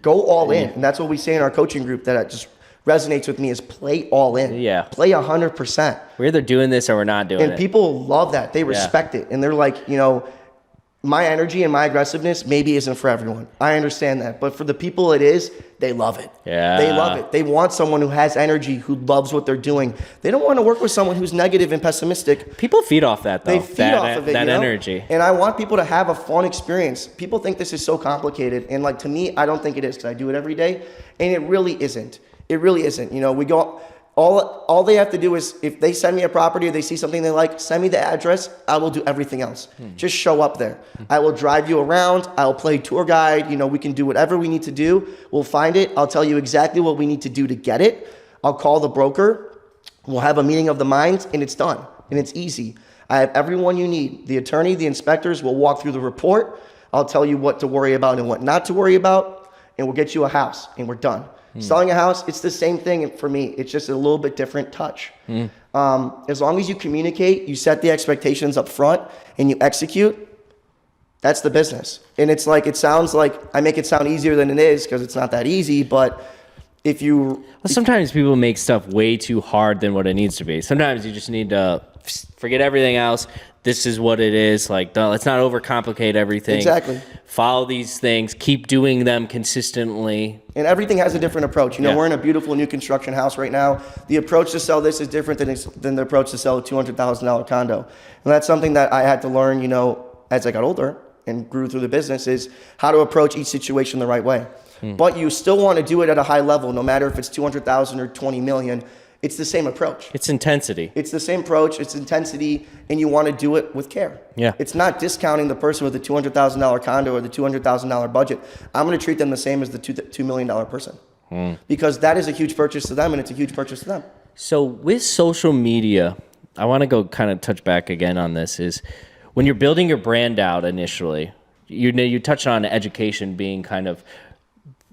go all in. And that's what we say in our coaching group that just resonates with me is play all in. Play 100%. We're either doing this or we're not doing it. And people love that. They respect it. And they're like, you know, my energy and my aggressiveness maybe isn't for everyone. I understand that. But for the people it is, they love it. They love it. They want someone who has energy, who loves what they're doing. They don't want to work with someone who's negative and pessimistic. People feed off that, though. They feed off of it, that you know? energy. And I want people to have a fun experience. People think this is so complicated. And like, to me, I don't think it is because I do it every day. And it really isn't. It really isn't. You know, we go... All they have to do is, if they send me a property or they see something they like, send me the address. I will do everything else. Just show up there. I will drive you around. I'll play tour guide. You know, we can do whatever we need to do. We'll find it. I'll tell you exactly what we need to do to get it. I'll call the broker. We'll have a meeting of the minds, and it's done. And it's easy. I have everyone you need. The attorney, the inspectors will walk through the report. I'll tell you what to worry about and what not to worry about, and we'll get you a house, and we're done. Selling a house, it's the same thing for me. It's just a little bit different touch. As long as you communicate, you set the expectations up front, and you execute, that's the business. And it's like, it sounds like I make it sound easier than it is because it's not that easy, but if you... Sometimes people make stuff way too hard than what it needs to be. Sometimes you just need to forget everything else. This is what it is. Like, let's not overcomplicate everything. Exactly. Follow these things. Keep doing them consistently. And everything has a different approach. You know, we're in a beautiful new construction house right now. The approach to sell this is different than the approach to sell a $200,000 condo. And that's something that I had to learn, you know, as I got older and grew through the business, is how to approach each situation the right way. But you still want to do it at a high level, no matter if it's 200,000 or 20 million. It's the same approach. It's intensity. It's the same approach. It's intensity, and you want to do it with care. It's not discounting the person with the $200,000 condo or the $200,000 budget. I'm going to treat them the same as the $2 million person because that is a huge purchase to them, and it's a huge purchase to them. So with social media, I want to go kind of touch back again on this, is when you're building your brand out initially, you touched on education being kind of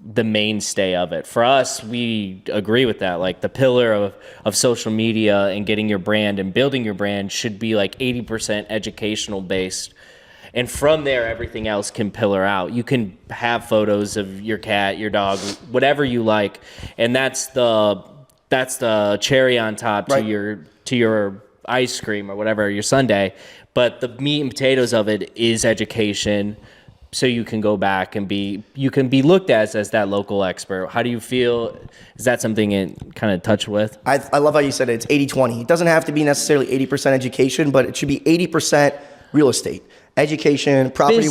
the mainstay of it. For us, we agree with that. Like, the pillar of social media and getting your brand and building your brand should be like 80% educational based. And from there, everything else can pillar out. You can have photos of your cat, your dog, whatever you like. And that's the cherry on top to your ice cream or whatever, your sundae. But the meat and potatoes of it is education. So you can go back and be looked at as that local expert. How do you feel? Is that something it kind of touched with? I love how you said it. It's 80-20. It doesn't have to be necessarily 80% education, but it should be 80% real estate. Education, property,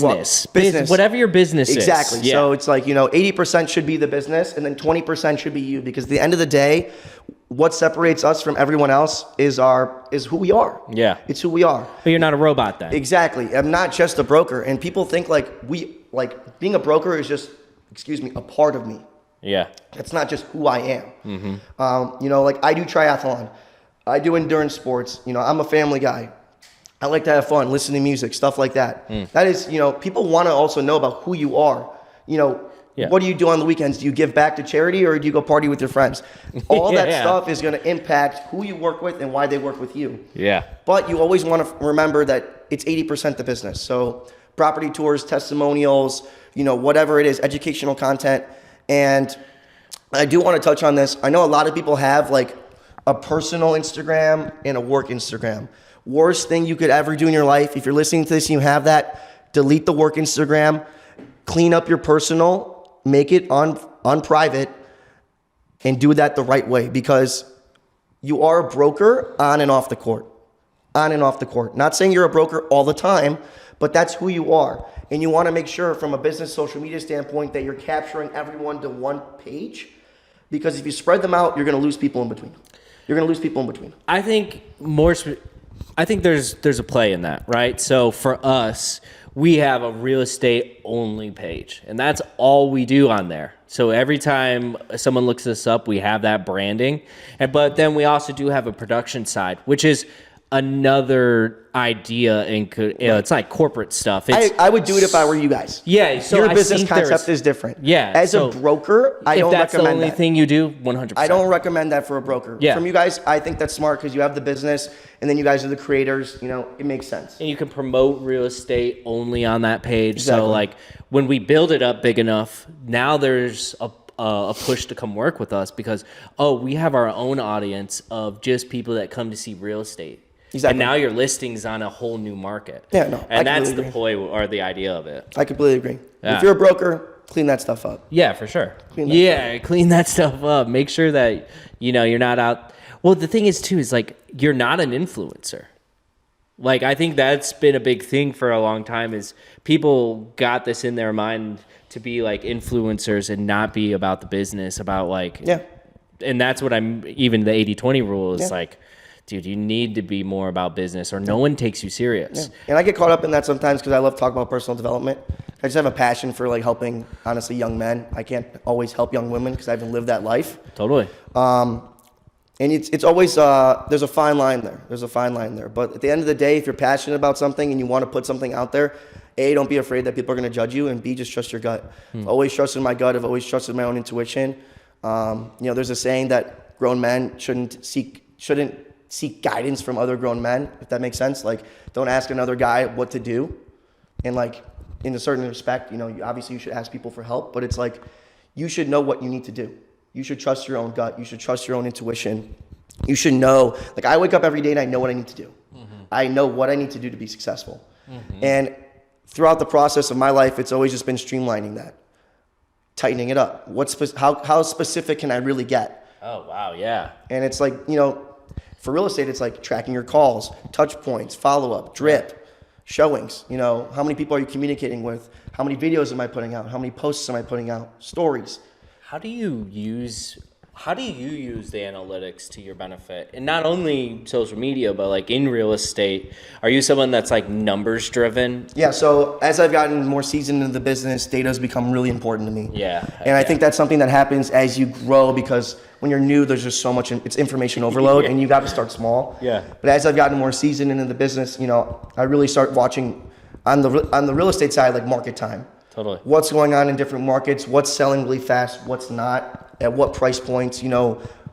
business, whatever your business is. Exactly. Yeah. So it's like, 80% should be the business, and then 20% should be you. Because at the end of the day, what separates us from everyone else is who we are. Yeah. It's who we are. But you're not a robot then. Exactly. I'm not just a broker. And people think being a broker is just a part of me. Yeah. It's not just who I am. Like I do triathlon. I do endurance sports. I'm a family guy. I like to have fun, listen to music, stuff like that. That is, people want to also know about who you are. What do you do on the weekends? Do you give back to charity or do you go party with your friends? All that stuff is going to impact who you work with and why they work with you. Yeah. But you always want to remember that it's 80% the business. So property tours, testimonials, whatever it is, educational content. And I do want to touch on this. I know a lot of people have like a personal Instagram and a work Instagram. Worst thing you could ever do in your life. If you're listening to this and you have that, delete the work Instagram, clean up your personal, make it on private, and do that the right way, because you are a broker on and off the court. On and off the court. Not saying you're a broker all the time, but that's who you are. And you want to make sure from a business social media standpoint that you're capturing everyone to one page, because if you spread them out, you're going to lose people in between. I think there's a play in that, right? So for us, we have a real estate only page, and that's all we do on there. So every time someone looks us up, we have that branding. But then we also do have a production side, which is another idea, and it's like corporate stuff. I would do it if I were you guys. Yeah, so your business concept is different. Yeah, as a broker, I don't recommend that. If that's the only thing you do, 100%. I don't recommend that for a broker. Yeah. From you guys, I think that's smart because you have the business, and then you guys are the creators. It makes sense. And you can promote real estate only on that page. Exactly. So like when we build it up big enough, now there's a push to come work with us because we have our own audience of just people that come to see real estate. Exactly. And now your listing's on a whole new market. Yeah, no. And that's the ploy or the idea of it. I completely agree. Yeah. If you're a broker, clean that stuff up. Yeah, for sure. Clean that stuff up. Make sure that, you're not out. Well, the thing is, too, is like you're not an influencer. Like, I think that's been a big thing for a long time is people got this in their mind to be like influencers and not be about the business, about like. Yeah. And that's what even the 80-20 rule is like. Dude, you need to be more about business or no one takes you serious. Yeah. And I get caught up in that sometimes because I love talking about personal development. I just have a passion for like helping, honestly, young men. I can't always help young women because I haven't lived that life. Totally. And it's always, there's a fine line there. But at the end of the day, if you're passionate about something and you want to put something out there, A, don't be afraid that people are going to judge you, and B, just trust your gut. I've always trusted my gut. I've always trusted my own intuition. There's a saying that grown men shouldn't seek guidance from other grown men, if that makes sense. Like, don't ask another guy what to do. And like, in a certain respect, obviously you should ask people for help, but it's like, you should know what you need to do. You should trust your own gut. You should trust your own intuition. You should know, like I wake up every day and I know what I need to do. I know what I need to do to be successful. And throughout the process of my life, it's always just been streamlining that, tightening it up. How specific can I really get? Oh, wow, yeah. And it's like, for real estate, it's like tracking your calls, touch points, follow-up, drip, showings. How many people are you communicating with? How many videos am I putting out? How many posts am I putting out? Stories. How do you use the analytics to your benefit? And not only social media, but like in real estate, are you someone that's like numbers driven? Yeah, so as I've gotten more seasoned into the business, data has become really important to me. Yeah. And I think that's something that happens as you grow, because when you're new, there's just so much, it's information overload and you got to start small. Yeah. But as I've gotten more seasoned into the business, I really start watching on the real estate side, like market time. Totally. What's going on in different markets, what's selling really fast, what's not, at what price points,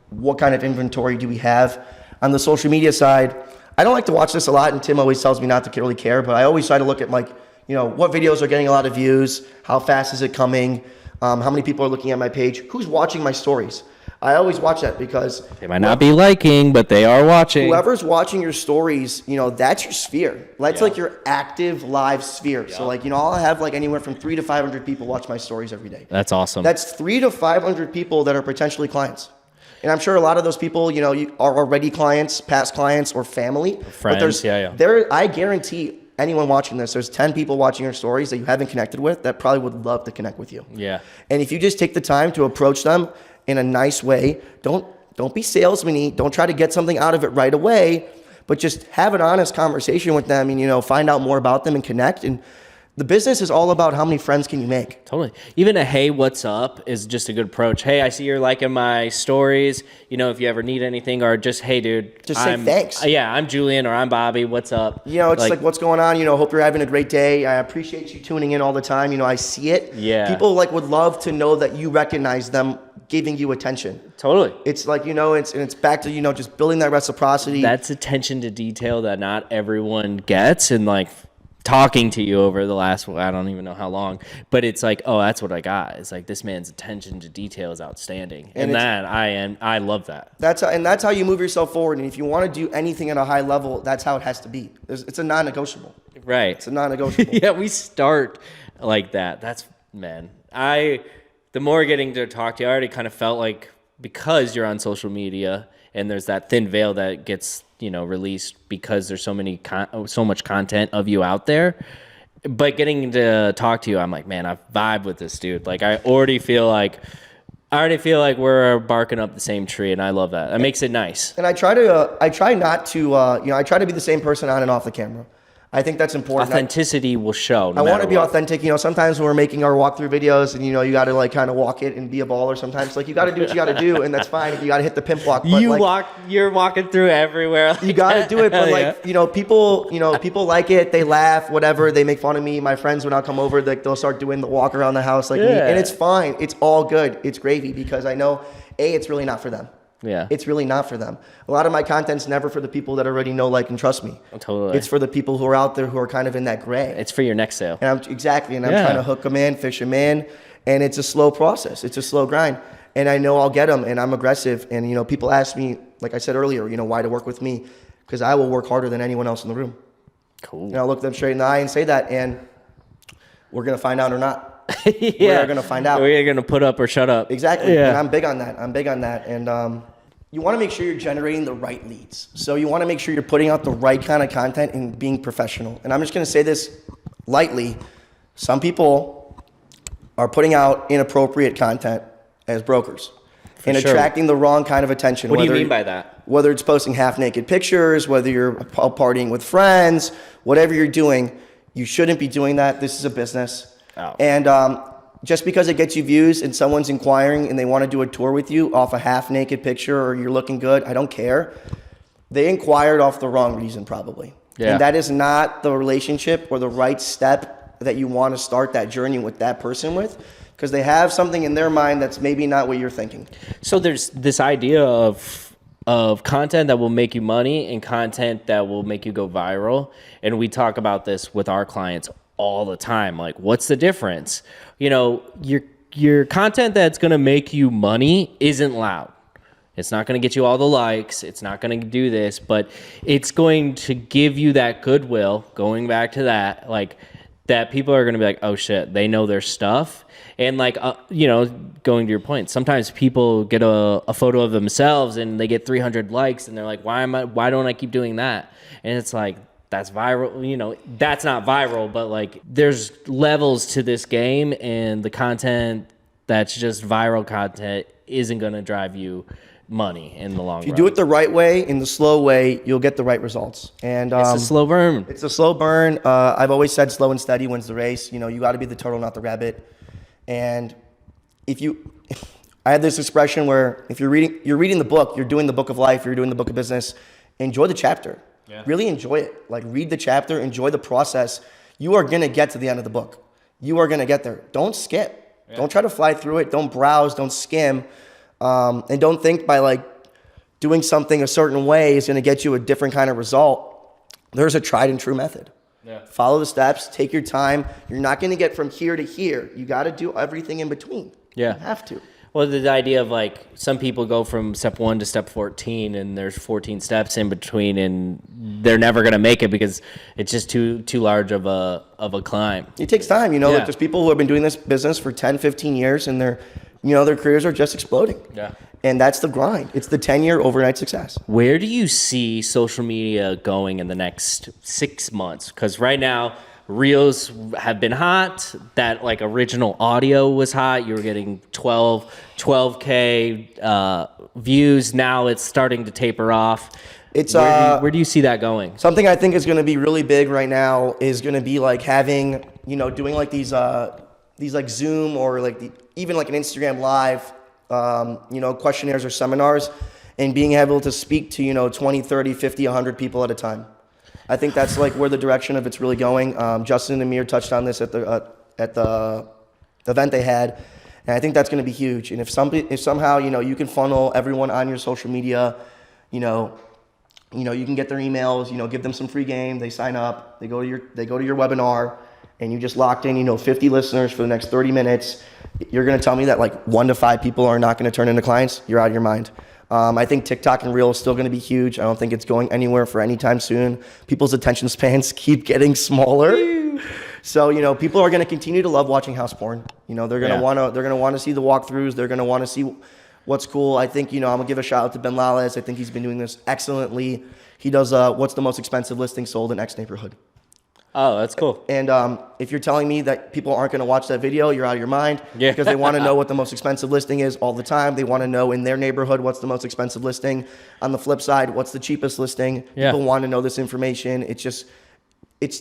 what kind of inventory do we have. On the social media side, I don't like to watch this a lot, and Tim always tells me not to really care, but I always try to look at like, what videos are getting a lot of views, how fast is it coming, how many people are looking at my page, who's watching my stories. I always watch that because they might not be liking, but they are watching. Whoever's watching your stories, that's your sphere. That's like your active live sphere. Yeah. So like, I'll have like anywhere from 300 to 500 people watch my stories every day. That's awesome. That's 300 to 500 people that are potentially clients. And I'm sure a lot of those people, are already clients, past clients, or family. Friends, I guarantee anyone watching this, there's 10 people watching your stories that you haven't connected with that probably would love to connect with you. Yeah. And if you just take the time to approach them in a nice way, don't be salesman-y, don't try to get something out of it right away, but just have an honest conversation with them and, find out more about them and connect. And The business is all about how many friends can you make. Totally. Even a hey, what's up is just a good approach. Hey, I see you're liking my stories. You know, if you ever need anything, or just, hey, dude. Just say thanks. Yeah, I'm Julian, or I'm Bobby. What's up? You know, it's like what's going on? You know, hope you're having a great day. I appreciate you tuning in all the time. You know, I see it. Yeah. People like would love to know that you recognize them giving you attention. Totally. It's like, you know, it's back to, you know, just building that reciprocity. That's attention to detail that not everyone gets, and like talking to you over the last, I don't even know how long, but it's like, oh, that's what I got. It's like, this man's attention to detail is outstanding. And I love that. That's how you move yourself forward. And if you want to do anything at a high level, that's how it has to be. It's a non-negotiable. Right. It's a non-negotiable. Yeah, we start like that. That's, man, the more getting to talk to you, I already kind of felt like, because you're on social media and there's that thin veil that gets, you know, released because there's so much content of you out there, but getting to talk to you, I'm like, man, I vibe with this dude. Like, I already feel like we're barking up the same tree, and I love that. That makes it nice. And I try not to, I try to be the same person on and off the camera. I think that's important. Authenticity will show. I want to be authentic. You know, sometimes when we're making our walkthrough videos, and you know, you got to like kind of walk it and be a baller. Sometimes, like, you got to do what you got to do, and that's fine. You got to hit the pimp walk. But You're walking through everywhere. You got to do it, but like, you know, people like it. They laugh, whatever. They make fun of me. My friends, when I come over, like, they'll start doing the walk around the house like me, and it's fine. It's all good. It's gravy, because I know, it's really not for them. Yeah. It's really not for them. A lot of my content's never for the people that already know, like, and trust me. Totally. It's for the people who are out there who are kind of in that gray. It's for your next sale. And I'm trying to hook them in, fish them in, and it's a slow process. It's a slow grind. And I know I'll get them, and I'm aggressive. And, you know, people ask me, like I said earlier, you know, why to work with me, because I will work harder than anyone else in the room. Cool. And I'll look them straight in the eye and say that, and we're going to find out or not. We're going to find out. We're going to put up or shut up. Exactly. Yeah. And I'm big on that. And you want to make sure you're generating the right leads. So you want to make sure you're putting out the right kind of content and being professional. And I'm just going to say this lightly. Some people are putting out inappropriate content as brokers and attracting the wrong kind of attention. What do you mean by that? Whether it's posting half-naked pictures, whether you're partying with friends, whatever you're doing, you shouldn't be doing that. This is a business. Oh. And just because it gets you views and someone's inquiring and they want to do a tour with you off a half-naked picture, or you're looking good, I don't care. They inquired off the wrong reason, probably. Yeah. And that is not the relationship or the right step that you want to start that journey with that person with, because they have something in their mind that's maybe not what you're thinking. So there's this idea of content that will make you money and content that will make you go viral. And we talk about this with our clients all the time. Like, what's the difference? You know, your content that's going to make you money isn't loud. It's not going to get you all the likes. It's not going to do this, but it's going to give you that goodwill, going back to that, like, that people are going to be like, oh shit, they know their stuff. And like, you know, going to your point, sometimes people get a photo of themselves and they get 300 likes and they're like, why don't I keep doing that? And it's like, that's viral, you know, that's not viral, but like, there's levels to this game, and the content that's just viral content isn't going to drive you money in the long run. If you do it the right way, in the slow way, you'll get the right results. And it's a slow burn. It's a slow burn. I've always said slow and steady wins the race. You know, you got to be the turtle, not the rabbit. And I had this expression where if you're reading the book, you're doing the book of life, you're doing the book of business, enjoy the chapter. Yeah. Really enjoy it. Like, read the chapter, enjoy the process. You are going to get to the end of the book. You are going to get there. Don't skip. Yeah. Don't try to fly through it. Don't browse. Don't skim. And don't think by like doing something a certain way is going to get you a different kind of result. There's a tried and true method. Yeah. Follow the steps. Take your time. You're not going to get from here to here. You got to do everything in between. Yeah. You have to. Well, the idea of like, some people go from step 1 to step 14, and there's 14 steps in between, and they're never going to make it because it's just too large of a climb. It takes time. You know, like, there's people who have been doing this business for 10, 15 years, and their careers are just exploding. Yeah. And that's the grind. It's the 10-year overnight success. Where do you see social media going in the next 6 months? Because right now reels have been hot. That like original audio was hot. You were getting 12K views. Now it's starting to taper off. It's where do you see that going? Something I think is going to be really big right now is going to be like having, doing like these like Zoom or like even like an Instagram live, questionnaires or seminars, and being able to speak to, 20, 30, 50, 100 people at a time. I think that's like where the direction of it's really going. Justin and Amir touched on this at the event they had, and I think that's going to be huge. And if somehow, you can funnel everyone on your social media, you can get their emails, give them some free game, they sign up, they go to your webinar, and you just locked in, 50 listeners for the next 30 minutes. You're going to tell me that like 1 to 5 people are not going to turn into clients? You're out of your mind. I think TikTok and Reel is still going to be huge. I don't think it's going anywhere for any time soon. People's attention spans keep getting smaller. So, people are going to continue to love watching house porn. They're going to want to see the walkthroughs. They're going to want to see what's cool. I think, I'm going to give a shout out to Ben Lales. I think he's been doing this excellently. He does what's the most expensive listing sold in X neighborhood. Oh, that's cool. And if you're telling me that people aren't going to watch that video, you're out of your mind. Yeah. Because they want to know what the most expensive listing is all the time. They want to know in their neighborhood what's the most expensive listing. On the flip side, what's the cheapest listing? Yeah. People want to know this information. It's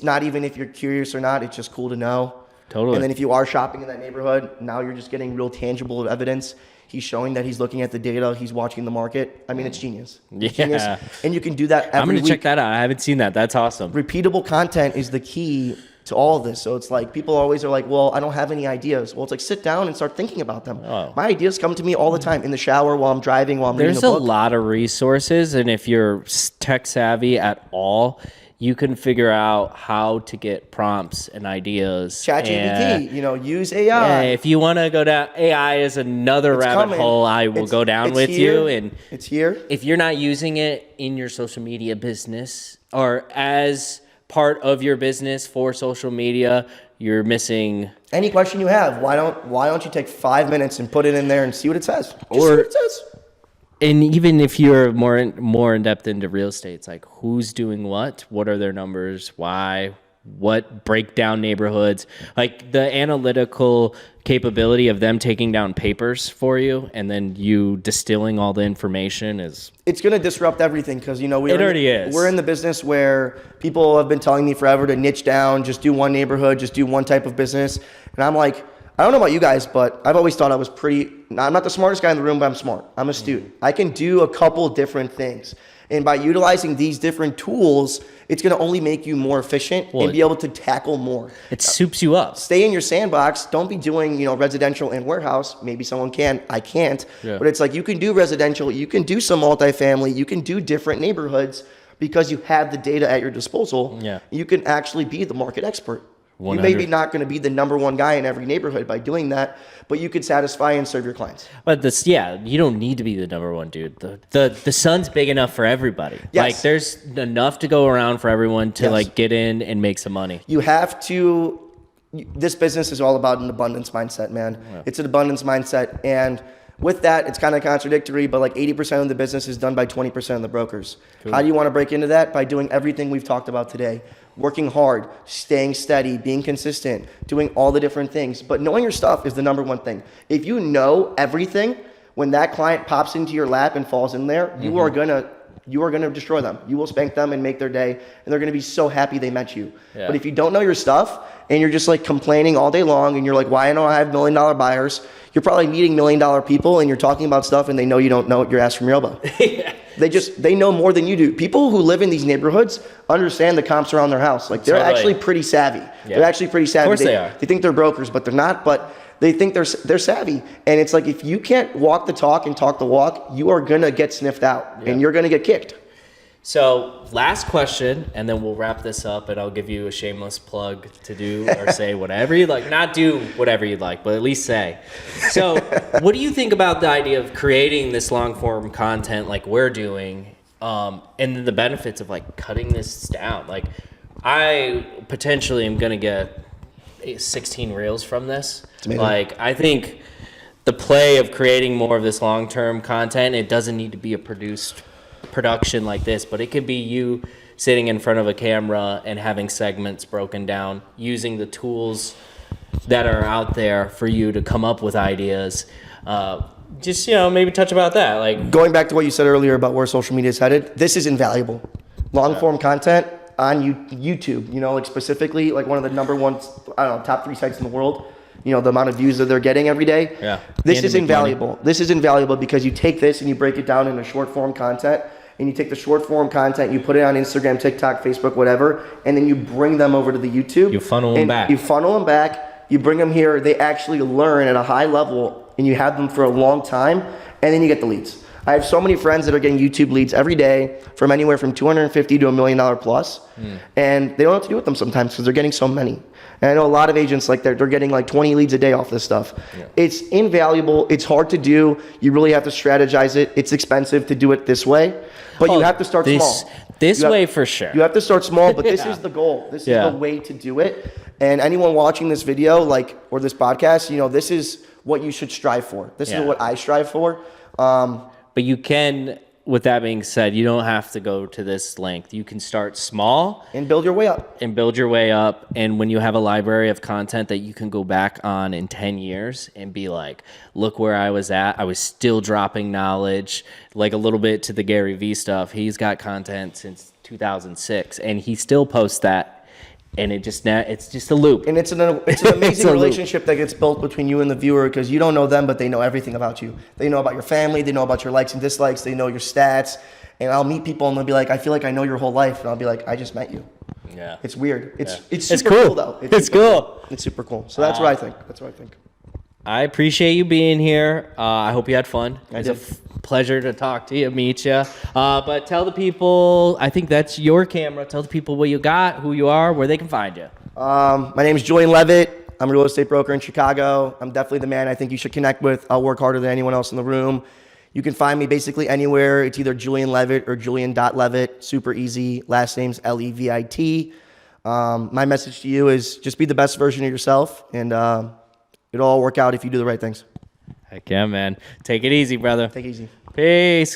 not even if you're curious or not. It's just cool to know. Totally. And then if you are shopping in that neighborhood, now you're just getting real tangible evidence. He's showing that he's looking at the data. He's watching the market. I mean, it's genius. It's genius. And you can do that every week. I'm going to check that out. I haven't seen that. That's awesome. Repeatable content is the key to all of this. So it's like people always are like, well, I don't have any ideas. Well, it's like sit down and start thinking about them. Oh. My ideas come to me all the time in the shower, while I'm driving, while I'm reading a book. There's a lot of resources. And if you're tech savvy at all, you can figure out how to get prompts and ideas. ChatGPT, use AI. Yeah, if you want to go down, AI is another rabbit hole I will go down with you. And it's here. If you're not using it in your social media business or as part of your business for social media, you're missing. Any question you have, why don't you take 5 minutes and put it in there and see what it says? See what it says. And even if you're more in depth into real estate, it's like who's doing what are their numbers, why, what breakdown neighborhoods, like the analytical capability of them taking down papers for you and then you distilling all the information it's going to disrupt everything because it already is. We're in the business where people have been telling me forever to niche down, just do one neighborhood, just do one type of business, and I'm like, I don't know about you guys, but I've always thought I was I'm not the smartest guy in the room, but I'm smart. I'm astute. I can do a couple different things. And by utilizing these different tools, it's going to only make you more efficient and be able to tackle more. It soups you up. Stay in your sandbox. Don't be doing, residential and warehouse. Maybe someone can. I can't. Yeah. But it's like you can do residential. You can do some multifamily. You can do different neighborhoods because you have the data at your disposal. Yeah. You can actually be the market expert. 100. You may be not going to be the number one guy in every neighborhood by doing that, but you could satisfy and serve your clients. But you don't need to be the number one, dude. The sun's big enough for everybody. Yes. Like there's enough to go around for everyone to like get in and make some money. You have to. This business is all about an abundance mindset, man. Yeah. It's an abundance mindset, and with that, it's kind of contradictory, but like 80% of the business is done by 20% of the brokers. Cool. How do you want to break into that? By doing everything we've talked about today. Working hard, staying steady, being consistent, doing all the different things. But knowing your stuff is the number one thing. If you know everything, when that client pops into your lap and falls in there, you are gonna destroy them. You will spank them and make their day, and they're gonna be so happy they met you. Yeah. But if you don't know your stuff and you're just like complaining all day long and you're like, why don't I have $1 million buyers? You're probably meeting $1 million people and you're talking about stuff and they know you don't know your ass from your elbow. Yeah. They know more than you do. People who live in these neighborhoods understand the comps around their house. Like they're actually pretty savvy. Yeah. They're actually pretty savvy. Of course they are. They think they're brokers, but they're not. But they think they're savvy. And it's like if you can't walk the talk and talk the walk, you are gonna get sniffed out and you're gonna get kicked. So last question, and then we'll wrap this up, and I'll give you a shameless plug to do or say whatever you like. Not do whatever you'd like, but at least say. So what do you think about the idea of creating this long-form content like we're doing, and then the benefits of like cutting this down? Like I potentially am going to get 16 reels from this. Like I think the play of creating more of this long-term content, it doesn't need to be a produced production like this, but it could be you sitting in front of a camera and having segments broken down, using the tools that are out there for you to come up with ideas. Just, maybe touch about that. Like, going back to what you said earlier about where social media is headed, this is invaluable. Long form content on YouTube, like specifically like one of the number one, top 3 sites in the world. The amount of views that they're getting every day. Yeah. This is invaluable. Money. This is invaluable because you take this and you break it down into short form content, and you take the short form content, you put it on Instagram, TikTok, Facebook, whatever, and then you bring them over to the YouTube. You funnel them back. You funnel them back. You bring them here. They actually learn at a high level, and you have them for a long time, and then you get the leads. I have so many friends that are getting YouTube leads every day from anywhere from $250 to $1 million plus, and they don't know what to do with them sometimes because they're getting so many. And I know a lot of agents like they're getting like 20 leads a day off this stuff. Yeah. It's invaluable. It's hard to do. You really have to strategize it. It's expensive to do it this way, but you have to start small. This way for sure. You have to start small, but this is the goal. This is the way to do it. And anyone watching this video, or this podcast, this is what you should strive for. This is what I strive for. But you can, with that being said, you don't have to go to this length. You can start small. And build your way up. And when you have a library of content that you can go back on in 10 years and be like, look where I was at. I was still dropping knowledge, like a little bit to the Gary Vee stuff. He's got content since 2006, and he still posts that. And it's just a loop. And it's an amazing relationship that gets built between you and the viewer because you don't know them, but they know everything about you. They know about your family. They know about your likes and dislikes. They know your stats. And I'll meet people and they'll be like, I feel like I know your whole life. And I'll be like, I just met you. Yeah. It's weird. It's super cool though. It's cool. It's super cool. So that's what I think. I appreciate you being here. I hope you had fun. It's a pleasure to talk to you, meet you. But tell the people, I think that's your camera. Tell the people what you got, who you are, where they can find you. My name is Julian Levit. I'm a real estate broker in Chicago. I'm definitely the man I think you should connect with. I'll work harder than anyone else in the room. You can find me basically anywhere. It's either Julian Levit or Julian.Levit. Super easy. Last name's Levit. My message to you is just be the best version of yourself, and it'll all work out if you do the right things. Heck yeah, man. Take it easy, brother. Take it easy. Peace.